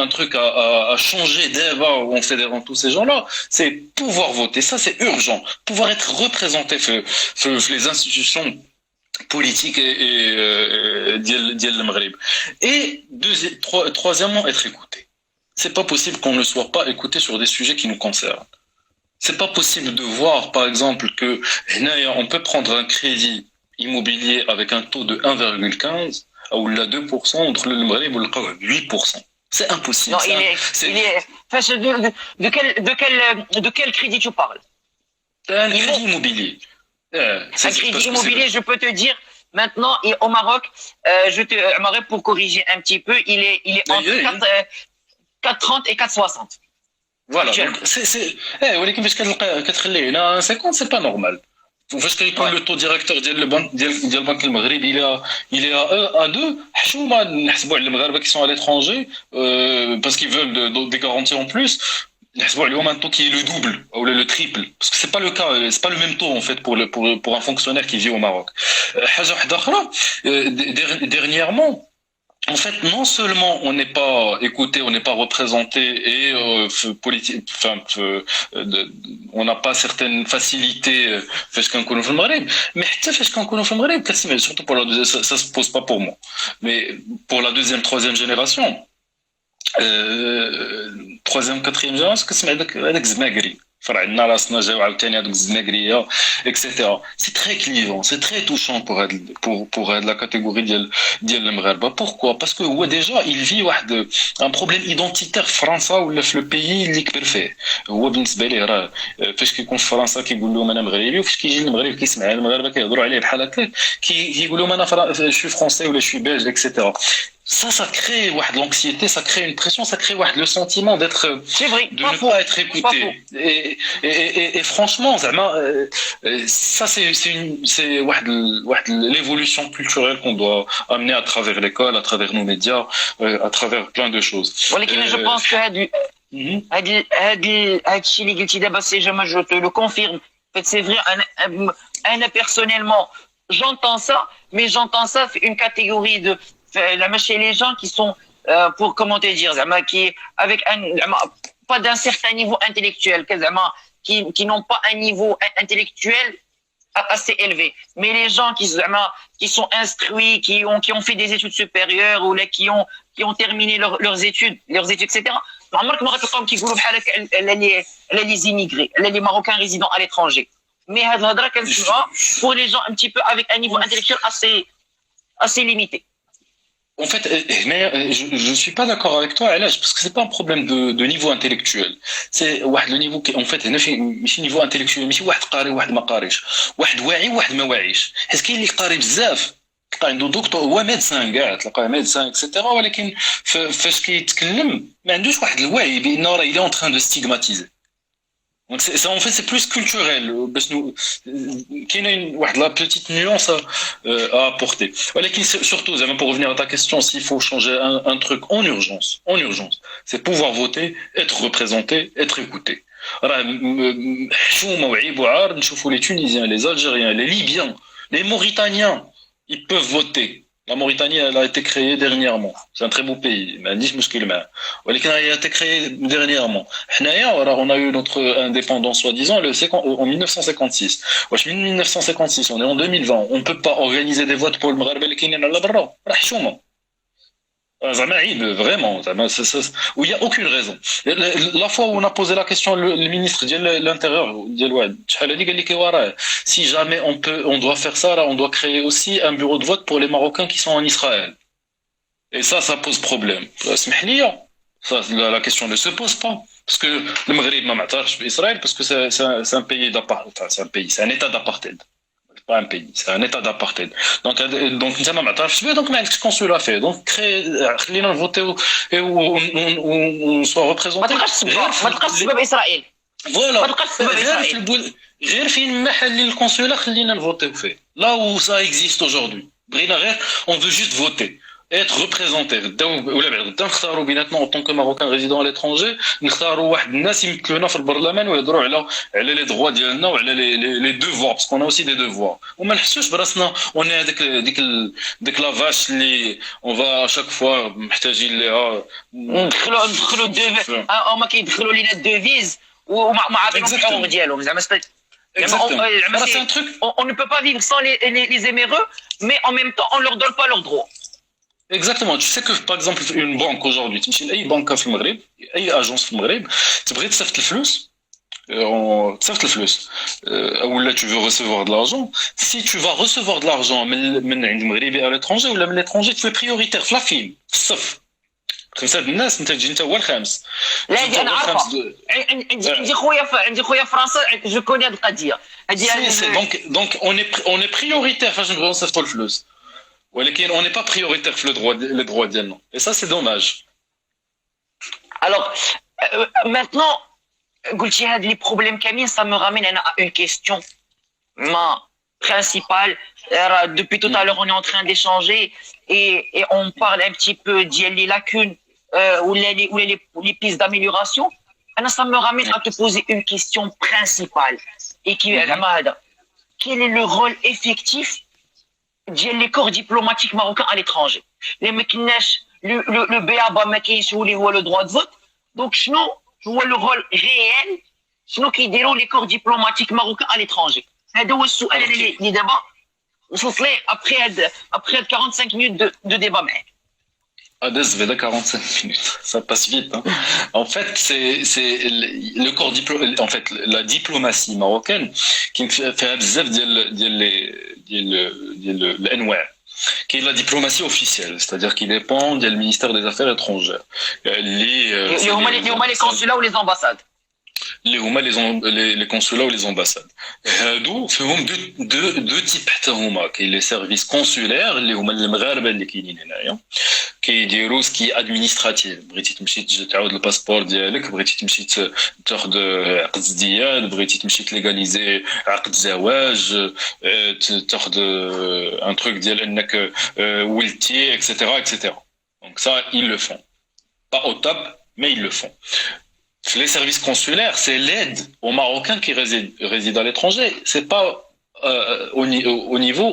S2: un truc à changer d'Eva en fédérant tous ces gens-là, c'est pouvoir voter. Ça, c'est urgent. Pouvoir être représenté les institutions politique et le Maghreb. Et troisièmement, être écouté. C'est pas possible qu'on ne soit pas écouté sur des sujets qui nous concernent. C'est pas possible de voir, par exemple, que on peut prendre un crédit immobilier avec un taux de 1,15 ou là 2% entre le Maghreb ou le 8%. C'est impossible.
S1: Non, de quel crédit tu parles?
S2: Un crédit immobilier.
S1: Un crédit immobilier, je peux te dire, maintenant, et au Maroc, pour corriger un petit peu, il est entre 4,30 et 4,60.
S2: Voilà, donc ولكن فاش كتخليه هنا 50 c'est pas normal. فاش كيكون le taux directeur ديال البنك المغربي il est à 2 حشومه نحسبوا على المغاربه qui sont à l'étranger parce qu'ils veulent des garanties en plus. نحسبوا عليهم un taux qui est le double ou le triple parce que c'est pas le cas, c'est pas le même taux en fait pour un fonctionnaire qui vit au Maroc. حاجه واحده اخرى dernièrement, en fait, non seulement on n'est pas écouté, on n'est pas représenté et on n'a pas certaines facilités فاش كنكونوا في المغرب, mais حتى فاش كنكونوا في المغرب كتسمع surtout pour ça se pose pas pour moi, mais pour la deuxième, troisième génération, troisième, quatrième génération كتسمع هذاك الزماكري فرع عندنا راسنا جاو عاوتاني هذوك الزناكريه اكسيتيرا. سي تري كليفون, سي تري توشون pour la catégorie ديال المغاربه. Pourquoi? Parce que هو déjà il vit واحد un problème identitaire في فرنسا ولا في البيي اللي كبر فيه. هو بالنسبه ليه راه فاش كيكون في فرنسا كيقول لهم انا مغربي, وفاش كيجي للمغرب كيسمع المغاربه كيهضروا عليه بحال هكاك كيقول لهم انا شوي فرونسي ولا شوي belge اكسيتيرا. Ça crée de l'anxiété, ça crée une pression, ça crée le sentiment de ne pas être écouté. Et franchement, ça c'est l'évolution culturelle qu'on doit amener à travers l'école, à travers nos médias, à travers plein de choses.
S1: Je pense que je te le confirme. En fait, c'est vrai, personnellement, j'entends ça, mais j'entends ça une catégorie de chez les gens qui sont pour comment te dire qui avec pas d'un certain niveau intellectuel, qui n'ont pas un niveau intellectuel assez élevé, mais les gens qui sont instruits, qui ont fait des études supérieures ou qui ont terminé leurs études etc. عمرك ما غتلقاهم كيقولوا بحال هكا les immigrés, les Marocains résidant à l'étranger. Mais هاد الهضره كنسمعوها pour les gens un petit peu avec un niveau intellectuel assez limité.
S2: En fait, je suis pas d'accord avec toi, Alaj, parce que c'est pas un problème de niveau intellectuel. C'est le niveau qui, en fait, ماشي niveau intellectuel, ماشي واحد قاري واحد ما قاريش, واحد واعي واحد ما واعيش. Est-ce qu'il اللي قاري بزاف تلقى عنده دكتور هو ميدسان كاع تلقاه ميدسان اكسيتيرا ولكن فاش كيتكلم ما عندوش واحد الوعي بانه راه إلي اون تران دو ستيغماتيزي. Donc en fait c'est plus culturel باش كاينه واحد لا petite nuance à apporter. ولكن surtout زعما pour revenir à ta question, s'il faut changer un truc en urgence, c'est pouvoir voter, être représenté, être écouté. راه حشومه وعيب وعار نشوفوا les Tunisiens, les Algériens, les Libyens, les Mauritaniens, ils peuvent voter. La Mauritanie, elle a été créée dernièrement. C'est un très beau pays. Mais elle a été créée dernièrement. On a eu notre indépendance, soi-disant, en 1956. En 1956, on est en 2020. On ne peut pas organiser des votes pour le Maghreb qui n'est pas là. Vraiment, où il n'y a aucune raison. La fois où on a posé la question, le ministre de l'Intérieur, si jamais on doit faire ça, là, on doit créer aussi un bureau de vote pour les Marocains qui sont en Israël. Et ça pose problème. Ça, la question ne se pose pas. Parce que le Maghreb n'a pas Israël, parce que c'est un pays d'apartheid. Enfin, c'est un état d'apartheid. Pas un pays, c'est un état d'apartheid. Donc mais ce qu'on se l'a fait. Donc créer, voter et où on soit représenté. Voilà. غير فين محل القنصلة خلينا نفوتيو فيه. Là où ça existe aujourd'hui. On veut juste voter. Être représenté. ولا بعد نختاروا بيناتنا en tant que Marocain résident à l'étranger, نختاروا واحد الناس يمثلونا في البرلمان ويهضروا على les droits ديالنا وعلى les devoirs, parce qu'on a aussi des devoirs. وما نحسوش براسنا on est ديك la vache اللي on va à chaque fois محتاجين ليها
S1: ندخلوا هما كيدخلوا لينا الديفيز وما عارفينش الحقوق ديالهم زعما on ne peut pas vivre sans les éméreux, mais en même temps on leur donne pas leurs droits.
S2: Exactement. Tu sais que par exemple une banque aujourd'hui, tu مشي لاي بنكه في المغرب, اي اجونس في المغرب, تبغي تصيفط الفلوس, تصيفط الفلوس, ولا tu veux recevoir de l'argent, si tu vas recevoir de l'argent من عند المغربي à l'étranger ولا من l'étranger, tu es prioritaire في لافيل في الصف. خمسة الناس انت تجي انت هو الخامس.
S1: لا انا عارفه, عندي خويا فرنسا جو كوني هذه القضيه.
S2: donc on est prioritaire فاش نبغيو نصيفطوا الفلوس. ولكن on n'est pas prioritaire في les droits ديالنا. Et ça c'est dommage.
S1: Alors maintenant قلتي هاد لي بروبليم كاملين, ça me ramène à une question principale. Depuis tout à l'heure on est en train d'échanger et on parle un petit peu des lacunes ou les pistes d'amélioration. Ça me ramène à te poser une question principale et qui est quel est le rôle effectif les corps diplomatiques marocains à l'étranger. Les mecs le BABA ما كاينش اللي هو le droit de vote. Donc شنو هو le rôle réel, شنو كيديروا les corps diplomatiques marocains à l'étranger. هذا هو السؤال اللي دابا وصلت ليه après 45 minutes de débat معاك.
S2: داز بعدا 45 minutes, ça passe vite. Hein. En fait, c'est le corps en fait la diplomatie marocaine qui fait بزاف ديال الانواع. qui est la diplomatie officielle, c'est-à-dire qui dépend du ministère des Affaires étrangères.
S1: Les consulats ou les ambassades.
S2: Les consulats ou les ambassades. هادو فيهم deux types حتى هما. كاين les services consulaires اللي هما المغاربه اللي كاينين هنايا كيديروا سكي ادمينستراتيف. بغيتي تمشي تعاود الباسبور ديالك, بغيتي تمشي تاخذ عقد ازدياد, بغيتي تمشي تليغاليزي عقد زواج, تاخذ ان تروك ديال انك ولدتي اكسيتيرا. Donc ça ils le font. Pas au top, mais ils le font. Les services consulaires, c'est l'aide aux Marocains qui résident à l'étranger. C'est pas au niveau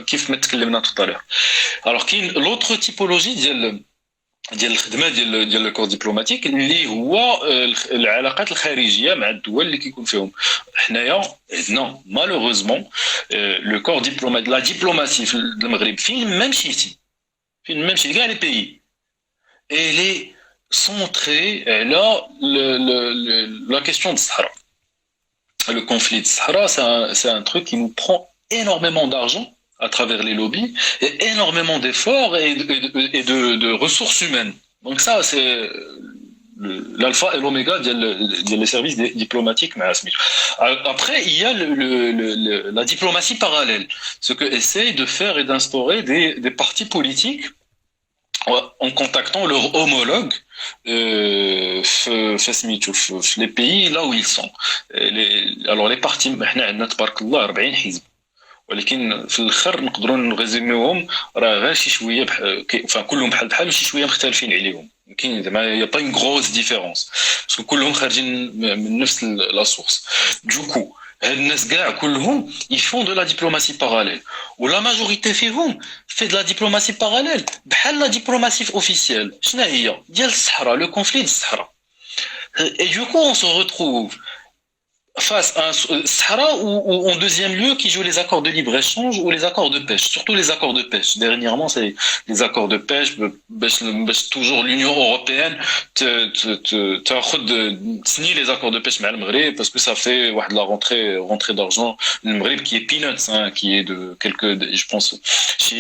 S2: كيف ما تكلمنا tout à l'heure. Alors كاين l'autre typologie ديال الخدمه ديال الكور دبلوماتيك اللي هو العلاقات الخارجيه مع الدول اللي كيكون فيهم. حنايا عندنا مالوغوزمون لو كور دبلوماتيك لا دبلوماسي في المغرب فين ما مشيتي كاع لي بيي اي centré là la question de Sahara. Le conflit de Sahara, c'est un truc qui nous prend énormément d'argent à travers les lobbies et énormément d'efforts et de ressources humaines. Donc ça, l'alpha et l'oméga des services diplomatiques. Après, il y a la diplomatie parallèle, ce que essaye de faire et d'instaurer des partis politiques en contactant leurs homologues les pays là où ils sont. Alors les partis, احنا تبارك الله 40 حزب. ولكن في الاخر نقدروا نغزميوهم راه غير شي شويه كلهم بحال وشي شويه مختلفين عليهم. يمكن زعما يا با اون غروس ديفيرونس باسكو كلهم خارجين من نفس لا سورس. دوكو هاد الناس كاع كلهم يفون دو لا دبلوماسي باراليل ولا ماجوريتي فيهم في دو لا دبلوماسي باراليل بحال لا دبلوماسي اوفيسيال. شنو هي ديال الصحراء لو كونفلي ديال الصحراء. Et du coup, on se retrouve face à un Sahara ou en deuxième lieu qui joue les accords de libre-échange ou les accords de pêche, surtout les accords de pêche. Dernièrement, c'est les accords de pêche, toujours l'Union européenne signe les accords de pêche avec le Maghreb parce que ça fait de la rentrée d'argent. Le Maghreb qui est peanuts, qui est de quelques, je pense, qui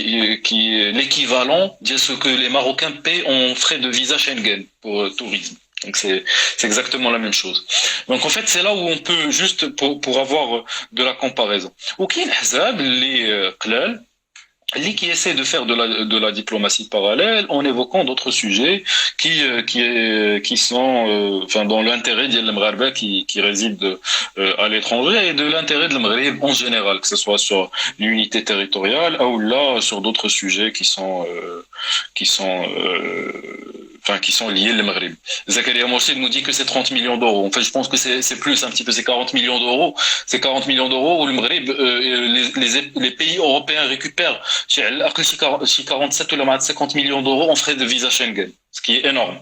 S2: est l'équivalent de ce que les Marocains paient en frais de visa Schengen pour tourisme. Donc c'est exactement la même chose. Donc en fait c'est là où on peut juste pour avoir de la comparaison. Aucun حزب اللي قلال qui essaie de faire de la diplomatie parallèle en évoquant d'autres sujets qui sont dans l'intérêt de l'Maghreb qui réside à l'étranger et de l'intérêt de l'Maghreb en général, que ce soit sur l'unité territoriale ou là sur d'autres sujets qui sont liés au Maghreb. Zakaria Morsid nous dit que c'est 30 millions d'euros. En fait, je pense que c'est plus un petit peu, c'est 40 millions d'euros. C'est 40 millions d'euros où le Maghreb, les pays européens récupèrent chez 47 ou 50 millions d'euros en frais de visa Schengen, ce qui est énorme.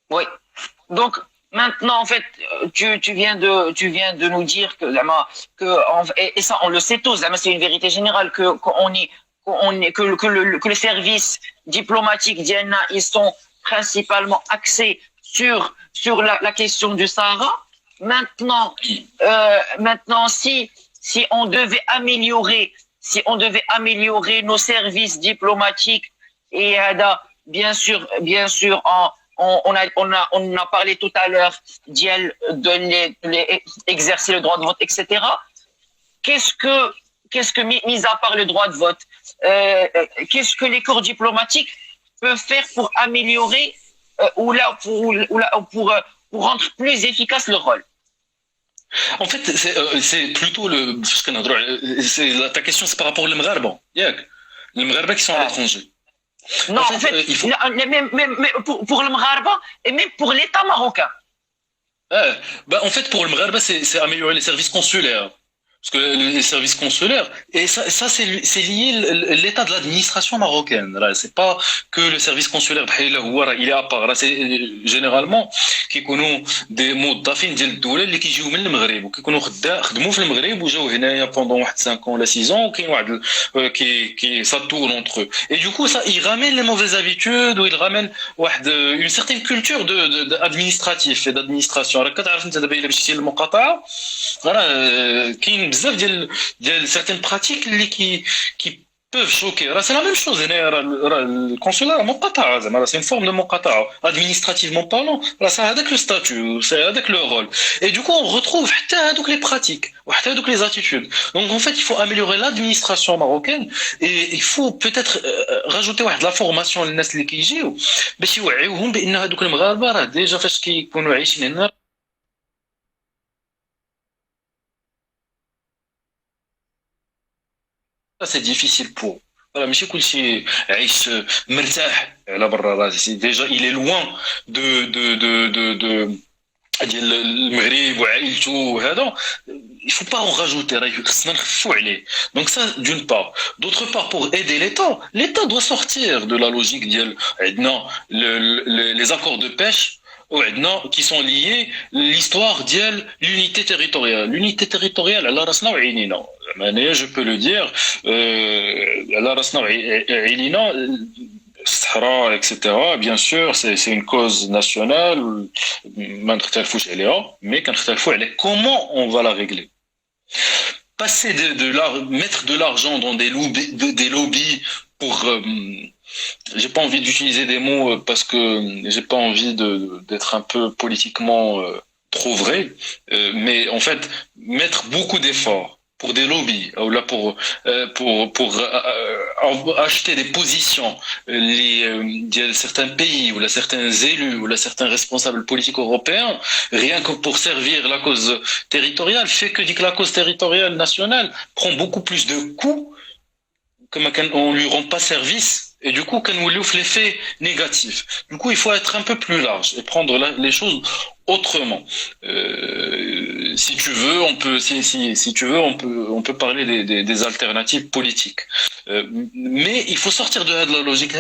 S1: Oui. Donc, maintenant, en fait, tu viens de nous dire que et ça, on le sait tous, c'est une vérité générale, que le service diplomatique d'IENA, ils sont principalement axés sur la question du Sahara. Maintenant, si on devait améliorer nos services diplomatiques et bien sûr, on a parlé tout à l'heure d'exercer le droit de vote, etc. Qu'est-ce que, mis à part le droit de vote, qu'est-ce que les corps diplomatiques peuvent faire pour améliorer pour rendre plus efficace leur rôle?
S2: En fait, c'est plutôt ta question, c'est par rapport aux Maghrébins. Les Maghrébins qui sont à l'étranger.
S1: Non, en fait, même pour le Maghrébin et même pour l'État marocain.
S2: En fait, pour le Maghrébin, c'est améliorer les services consulaires. Parce que les services consulaires, et ça c'est lié l'état de l'administration marocaine. Là, c'est pas que le service consulaire, il est à part. Là, c'est généralement qui connaissent des موظفين ديال الدولة اللي كيجيو من المغرب وكيكونوا خدموا في المغرب وجاو هنايا pendant 5 ans ou 6 ans وكاين واحد qui ça tourne entre eux. Et du coup, ça, il ramène les mauvaises habitudes ou il ramène une certaine culture administrative et d'administration. Alors, quand tu as دابا إلا مشيتي للمقاطعة كاين بزاف ديال certaines pratiques qui peuvent choquer. C'est la même chose. Le consulat مقاطعة زعما c'est une forme de مقاطعة administrativement parlant. C'est avec le statut, c'est avec le rôle. Et du coup, on retrouve حتى هذوك les pratiques وحتى هذوك les attitudes. Donc en fait, il faut améliorer l'administration marocaine et il faut peut-être rajouter واحد la formation للناس اللي كيجيو باش يوعيوهم بان هذوك المغاربة راه ديجا فاش كيكونوا عايشين هنا c'est difficile pour ماشي كلشي عايش مرتاح على برا راسي ديجا il est loin de ديال المغرب وعائلته وهذا il faut pas en rajouter راه خصنا نخفوا عليه. Donc ça d'une part. D'autre part, pour aider l'État doit sortir de la logique ديال عندنا les accords de pêche qui sont liés l'histoire ديال l'unité territoriale. L'unité territoriale على راسنا وعينينا. Je peux le dire على راسنا وعينينا الصحراء etc. Bien sûr, c'est une cause nationale ما نختلفوش عليها mais كنختلفوا على comment on va la régler. Passer mettre de l'argent dans des lobbies j'ai pas envie d'utiliser des mots parce que j'ai pas envie d'être un peu politiquement trop vrai, mais en fait mettre beaucoup d'efforts pour des lobbies ou là pour acheter des positions certains pays ou là certains élus ou là certains responsables politiques européens rien que pour servir la cause territoriale fait que dit que la cause territoriale nationale prend beaucoup plus de coûts comme on lui rend pas service et du coup qu'on lui offre l'effet négatif. Du coup, il faut être un peu plus large et prendre les choses autrement. Si tu veux, si tu veux, on peut parler des alternatives politiques. Mais il faut sortir de la logique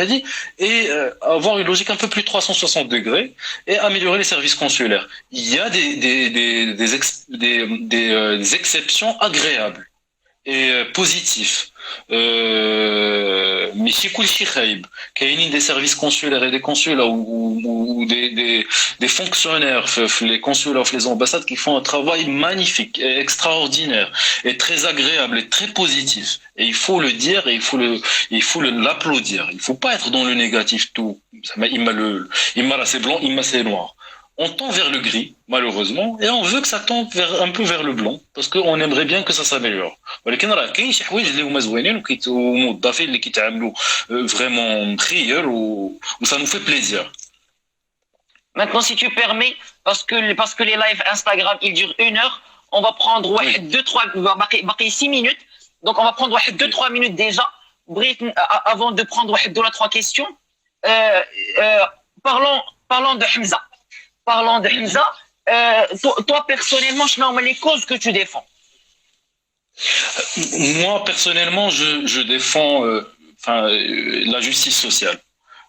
S2: et avoir une logique un peu plus 360 degrés et améliorer les services consulaires. Il y a des exceptions agréables et positifs. Mais chez Kulchi Khaïb, qu'il y a des services consulaires et des consulats ou des fonctionnaires, les consulats, les ambassades qui font un travail magnifique, et extraordinaire, et très agréable, et très positif. Et il faut le dire, et il faut l'applaudir. Il ne faut pas être dans le négatif tout. Il m'a là c'est blanc, il m'a c'est noir. On tend vers le gris, malheureusement, et on veut que ça tende un peu vers le blanc, parce qu'on aimerait bien que ça s'améliore. ولكن راه كاين شي حوايج اللي هما زوينين وموظفين اللي كيتعاملوا vraiment خير وça nous fait plaisir.
S1: Maintenant, si tu permets, parce que les lives Instagram, ils durent 1 heure, on va prendre 6 minutes. Donc, on va prendre 2-3 minutes déjà. Bref, avant de prendre 2 ou 3 questions. Parlons de Hamza. Parlant de Hamza, toi personnellement, je nomme les causes que tu défends.
S2: Moi personnellement, je défends la justice sociale.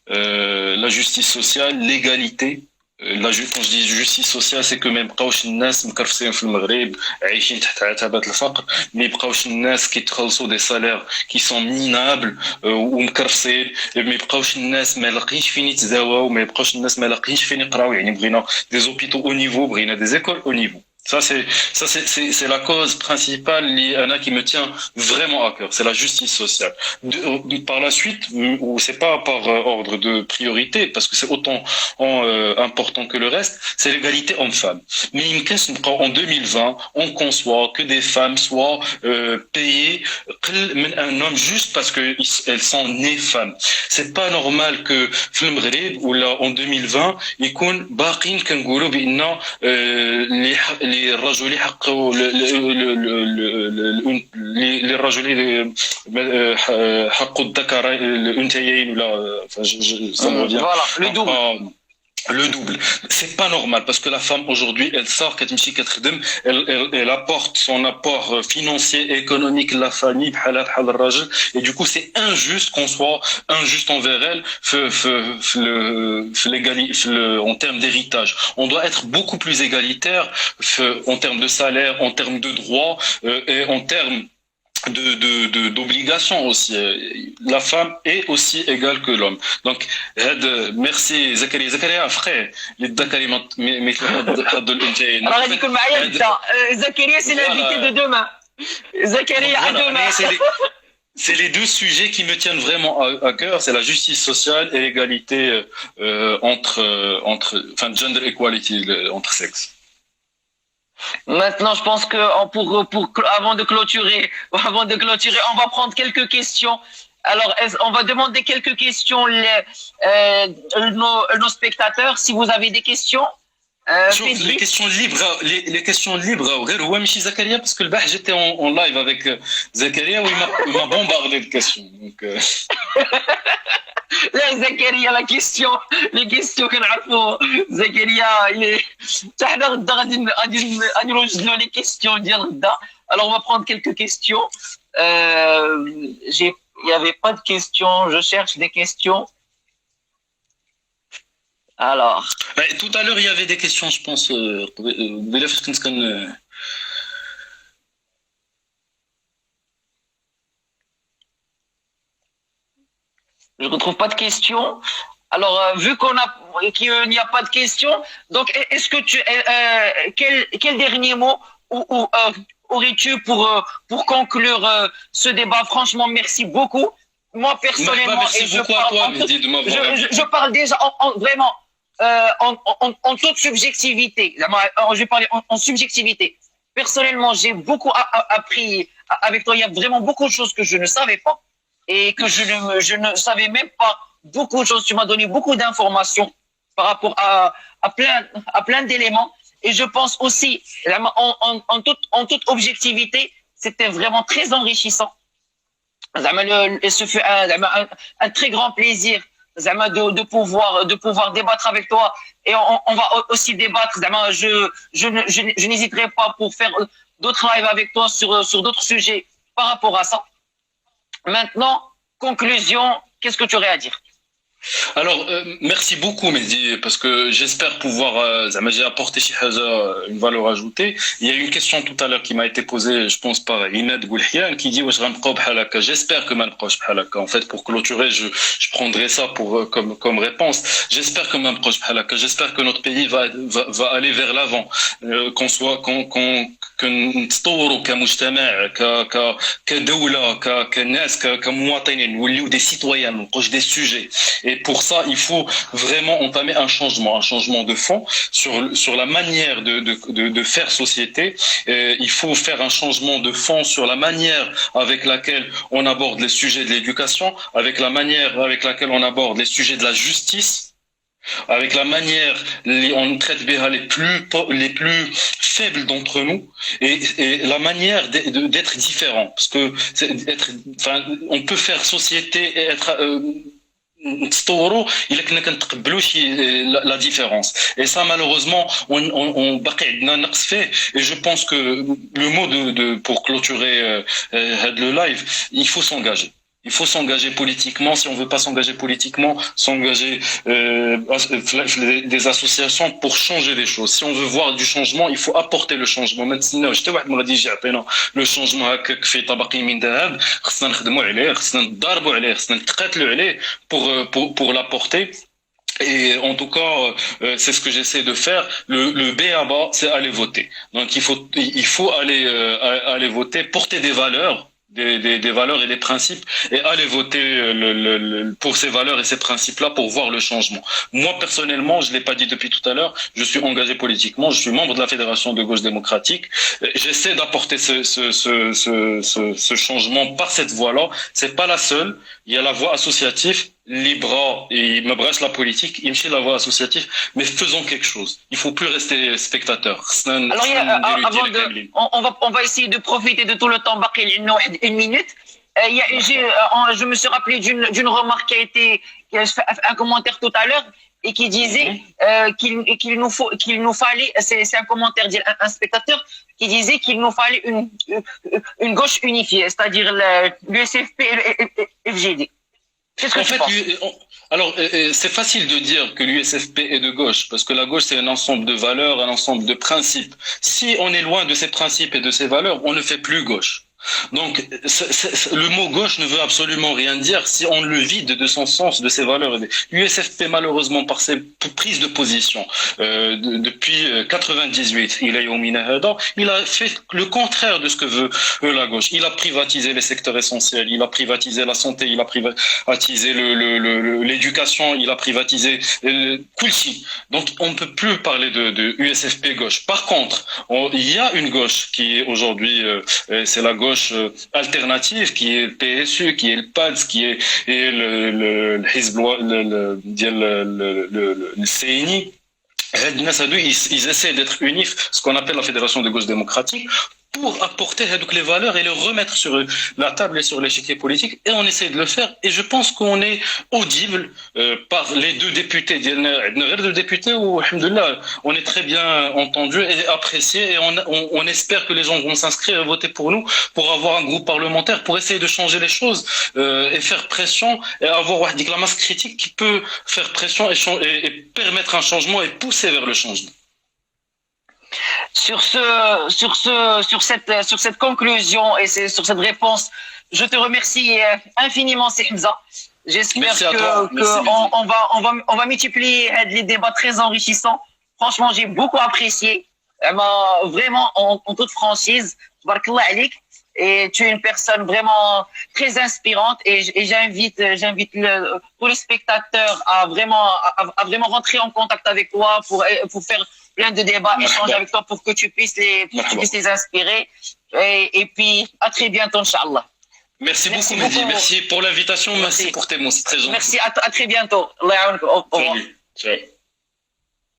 S2: La justice sociale, l'égalité. Quand je dis justice sociale, c'est que même pas الناس مكرفسين في المغرب عايشين تحت عتبة الفقر ما يبقاوش الناس كيتخلصوا des salaires qui sont minables ومكرفسين ما يبقاوش الناس ما لاقينش فين يتداواو ما يبقاوش الناس ما لاقينش فين يقراو يعني بغينا des hôpitaux au niveau بغينا des écoles au niveau. Ça c'est la cause principale qui me tient vraiment à cœur, c'est la justice sociale. Par la suite, ou c'est pas par ordre de priorité parce que c'est autant important que le reste, c'est l'égalité homme-femme. Mais en 2020, on conçoit que des femmes soient payées un homme juste parce que elles sont nées femmes. C'est pas normal que ou là en 2020 يكون باقين كنقولوا بان للرجل حق للرجل حق الذكر الانثيين ولا ça me revient.
S1: Voilà, le double.
S2: Le double. C'est pas normal parce que la femme aujourd'hui, elle sort, elle apporte son apport financier et économique de la famille, et du coup c'est injuste qu'on soit injuste envers elle en termes d'héritage. On doit être beaucoup plus égalitaire en termes de salaire, en termes de droits et en termes d'obligation aussi. La femme est aussi égale que l'homme. Donc, merci Zakaria. Zakaria, frère, les Zakaria,
S1: alors, Zakaria, c'est l'invité de demain. Zakaria, à demain.
S2: C'est les 2 sujets qui me tiennent vraiment à cœur, c'est la justice sociale et l'égalité gender equality entre sexes.
S1: Maintenant, je pense que avant de clôturer, on va prendre quelques questions. Alors, on va demander quelques questions nos spectateurs. Si vous avez des questions,
S2: les questions libres, هو ماشي زكريا parce que le bâche j'étais en live avec Zakaria où il m'a bombardé de questions. Donc
S1: لا زكريا les questions كنعرفوا زكريا حتى حنا غدا غادي نوجد له les questions ديال غدا. Alors on va prendre quelques questions. Il y avait pas de questions, je cherche des questions. Alors
S2: tout à l'heure il y avait des questions je pense
S1: je retrouve pas de questions. Alors, vu qu'il n'y a pas de questions, donc est-ce que quel dernier mot aurais-tu pour conclure ce débat? Franchement, merci beaucoup. moi personnellement,
S2: merci
S1: et
S2: beaucoup à toi, Mehdi, de m'avoir
S1: je parle déjà vraiment en toute subjectivité. Je vais parler en subjectivité. Personnellement, j'ai beaucoup appris avec toi. Il y a vraiment beaucoup de choses que je ne savais pas et que je ne savais même pas beaucoup de choses. Tu m'as donné beaucoup d'informations par rapport à plein d'éléments. Et je pense aussi, en toute objectivité, c'était vraiment très enrichissant. Ce fut un très grand plaisir de pouvoir débattre avec toi. Et on va aussi débattre. Je n'hésiterai pas pour faire d'autres lives avec toi sur d'autres sujets par rapport à ça. Maintenant, conclusion, qu'est-ce que tu aurais à dire?
S2: Alors, merci beaucoup, Mehdi, parce que j'espère pouvoir, j'ai apporté une valeur ajoutée. Il y a une question tout à l'heure qui m'a été posée, je pense, par Inad Goulhian, qui dit j'espère que en fait, pour clôturer, je prendrai ça comme réponse. J'espère que j'espère que notre pays va aller vers l'avant, كنتطوروا كمجتمع كدولة كناس كمواطنين نوليو des citoyens نبقاوش des sujets. Et pour ça, il faut vraiment entamer un changement de fond sur la manière de faire société. Il faut faire un changement de fond sur la manière avec laquelle on aborde les sujets de l'éducation, avec la manière avec laquelle on aborde les sujets de la justice, avec la manière on traite les plus faibles d'entre nous et la manière d'être différent, parce que on peut faire société et être il est la différence, et ça malheureusement on fait. Et je pense que le mot pour clôturer le live, il faut s'engager. Il faut s'engager politiquement. Si on ne veut pas s'engager politiquement, s'engager des associations pour changer les choses. Si on veut voir du changement, il faut apporter le changement. Maintenant, je te vois, le changement في طبقي من ذهب خصنا نخدموا عليه خصنا نضربوا عليه خصنا نتقاتلوا عليه pour l'apporter. Et en tout cas, c'est ce que j'essaie de faire. Le B à bas, c'est aller voter. Donc il faut aller voter, porter des valeurs. Des valeurs et des principes, et aller voter pour ces valeurs et ces principes-là pour voir le changement. Moi, personnellement, je ne l'ai pas dit depuis tout à l'heure, je suis engagé politiquement, je suis membre de la Fédération de gauche démocratique. J'essaie d'apporter ce changement par cette voie-là. C'est pas la seule. Il y a la voie associative, Libra, et il me brasse la politique, il me fait la voie associative, mais faisons quelque chose. Il ne faut plus rester spectateur.
S1: Alors, on va essayer de profiter de tout le temps, une minute. Je me suis rappelé d'une remarque qui a fait un commentaire tout à l'heure et qui disait qu'il nous fallait, c'est un commentaire d'un spectateur qui disait qu'il nous fallait une gauche unifiée, c'est-à-dire l'USFP et le FGD. Qu'est-ce que tu penses?
S2: Alors, c'est facile de dire que l'USFP est de gauche, parce que la gauche, c'est un ensemble de valeurs, un ensemble de principes. Si on est loin de ces principes et de ces valeurs, on ne fait plus gauche. Donc, le mot gauche ne veut absolument rien dire si on le vide de son sens, de ses valeurs. L'USFP, malheureusement, par ses prises de position, depuis 98, il a fait le contraire de ce que veut la gauche. Il a privatisé les secteurs essentiels, il a privatisé la santé, il a privatisé l'éducation, il a privatisé Kulsi. Donc, on ne peut plus parler de USFP gauche. Par contre, il y a une gauche qui est aujourd'hui, c'est la gauche alternative, qui est le PSU, qui est le PADS, qui est le CNI. Ils essaient d'être unis, ce qu'on appelle la Fédération de gauche démocratique, pour apporter les valeurs et les remettre sur la table et sur l'échiquier politique, et on essaie de le faire, et je pense qu'on est audible par les deux députés. Les députés où, on est très bien entendus et appréciés, et on espère que les gens vont s'inscrire et voter pour nous, pour avoir un groupe parlementaire, pour essayer de changer les choses et faire pression, et avoir la masse critique qui peut faire pression et permettre un changement et pousser vers le changement.
S1: Sur cette conclusion et sur cette réponse, je te remercie infiniment, Hamza. J'espère qu'on va multiplier les débats très enrichissants. Franchement, j'ai beaucoup apprécié, vraiment en toute franchise. et tu es une personne vraiment très inspirante et j'invite tous les spectateurs à vraiment rentrer en contact avec toi pour faire plein de débats, échanger avec toi pour que tu puisses les inspirer et puis à très bientôt Inch'Allah.
S2: Merci beaucoup Mehdi, merci pour l'invitation, merci pour tes mots, c'est très gentil.
S1: Merci, à très bientôt. Allah.
S2: Salut. Ciao.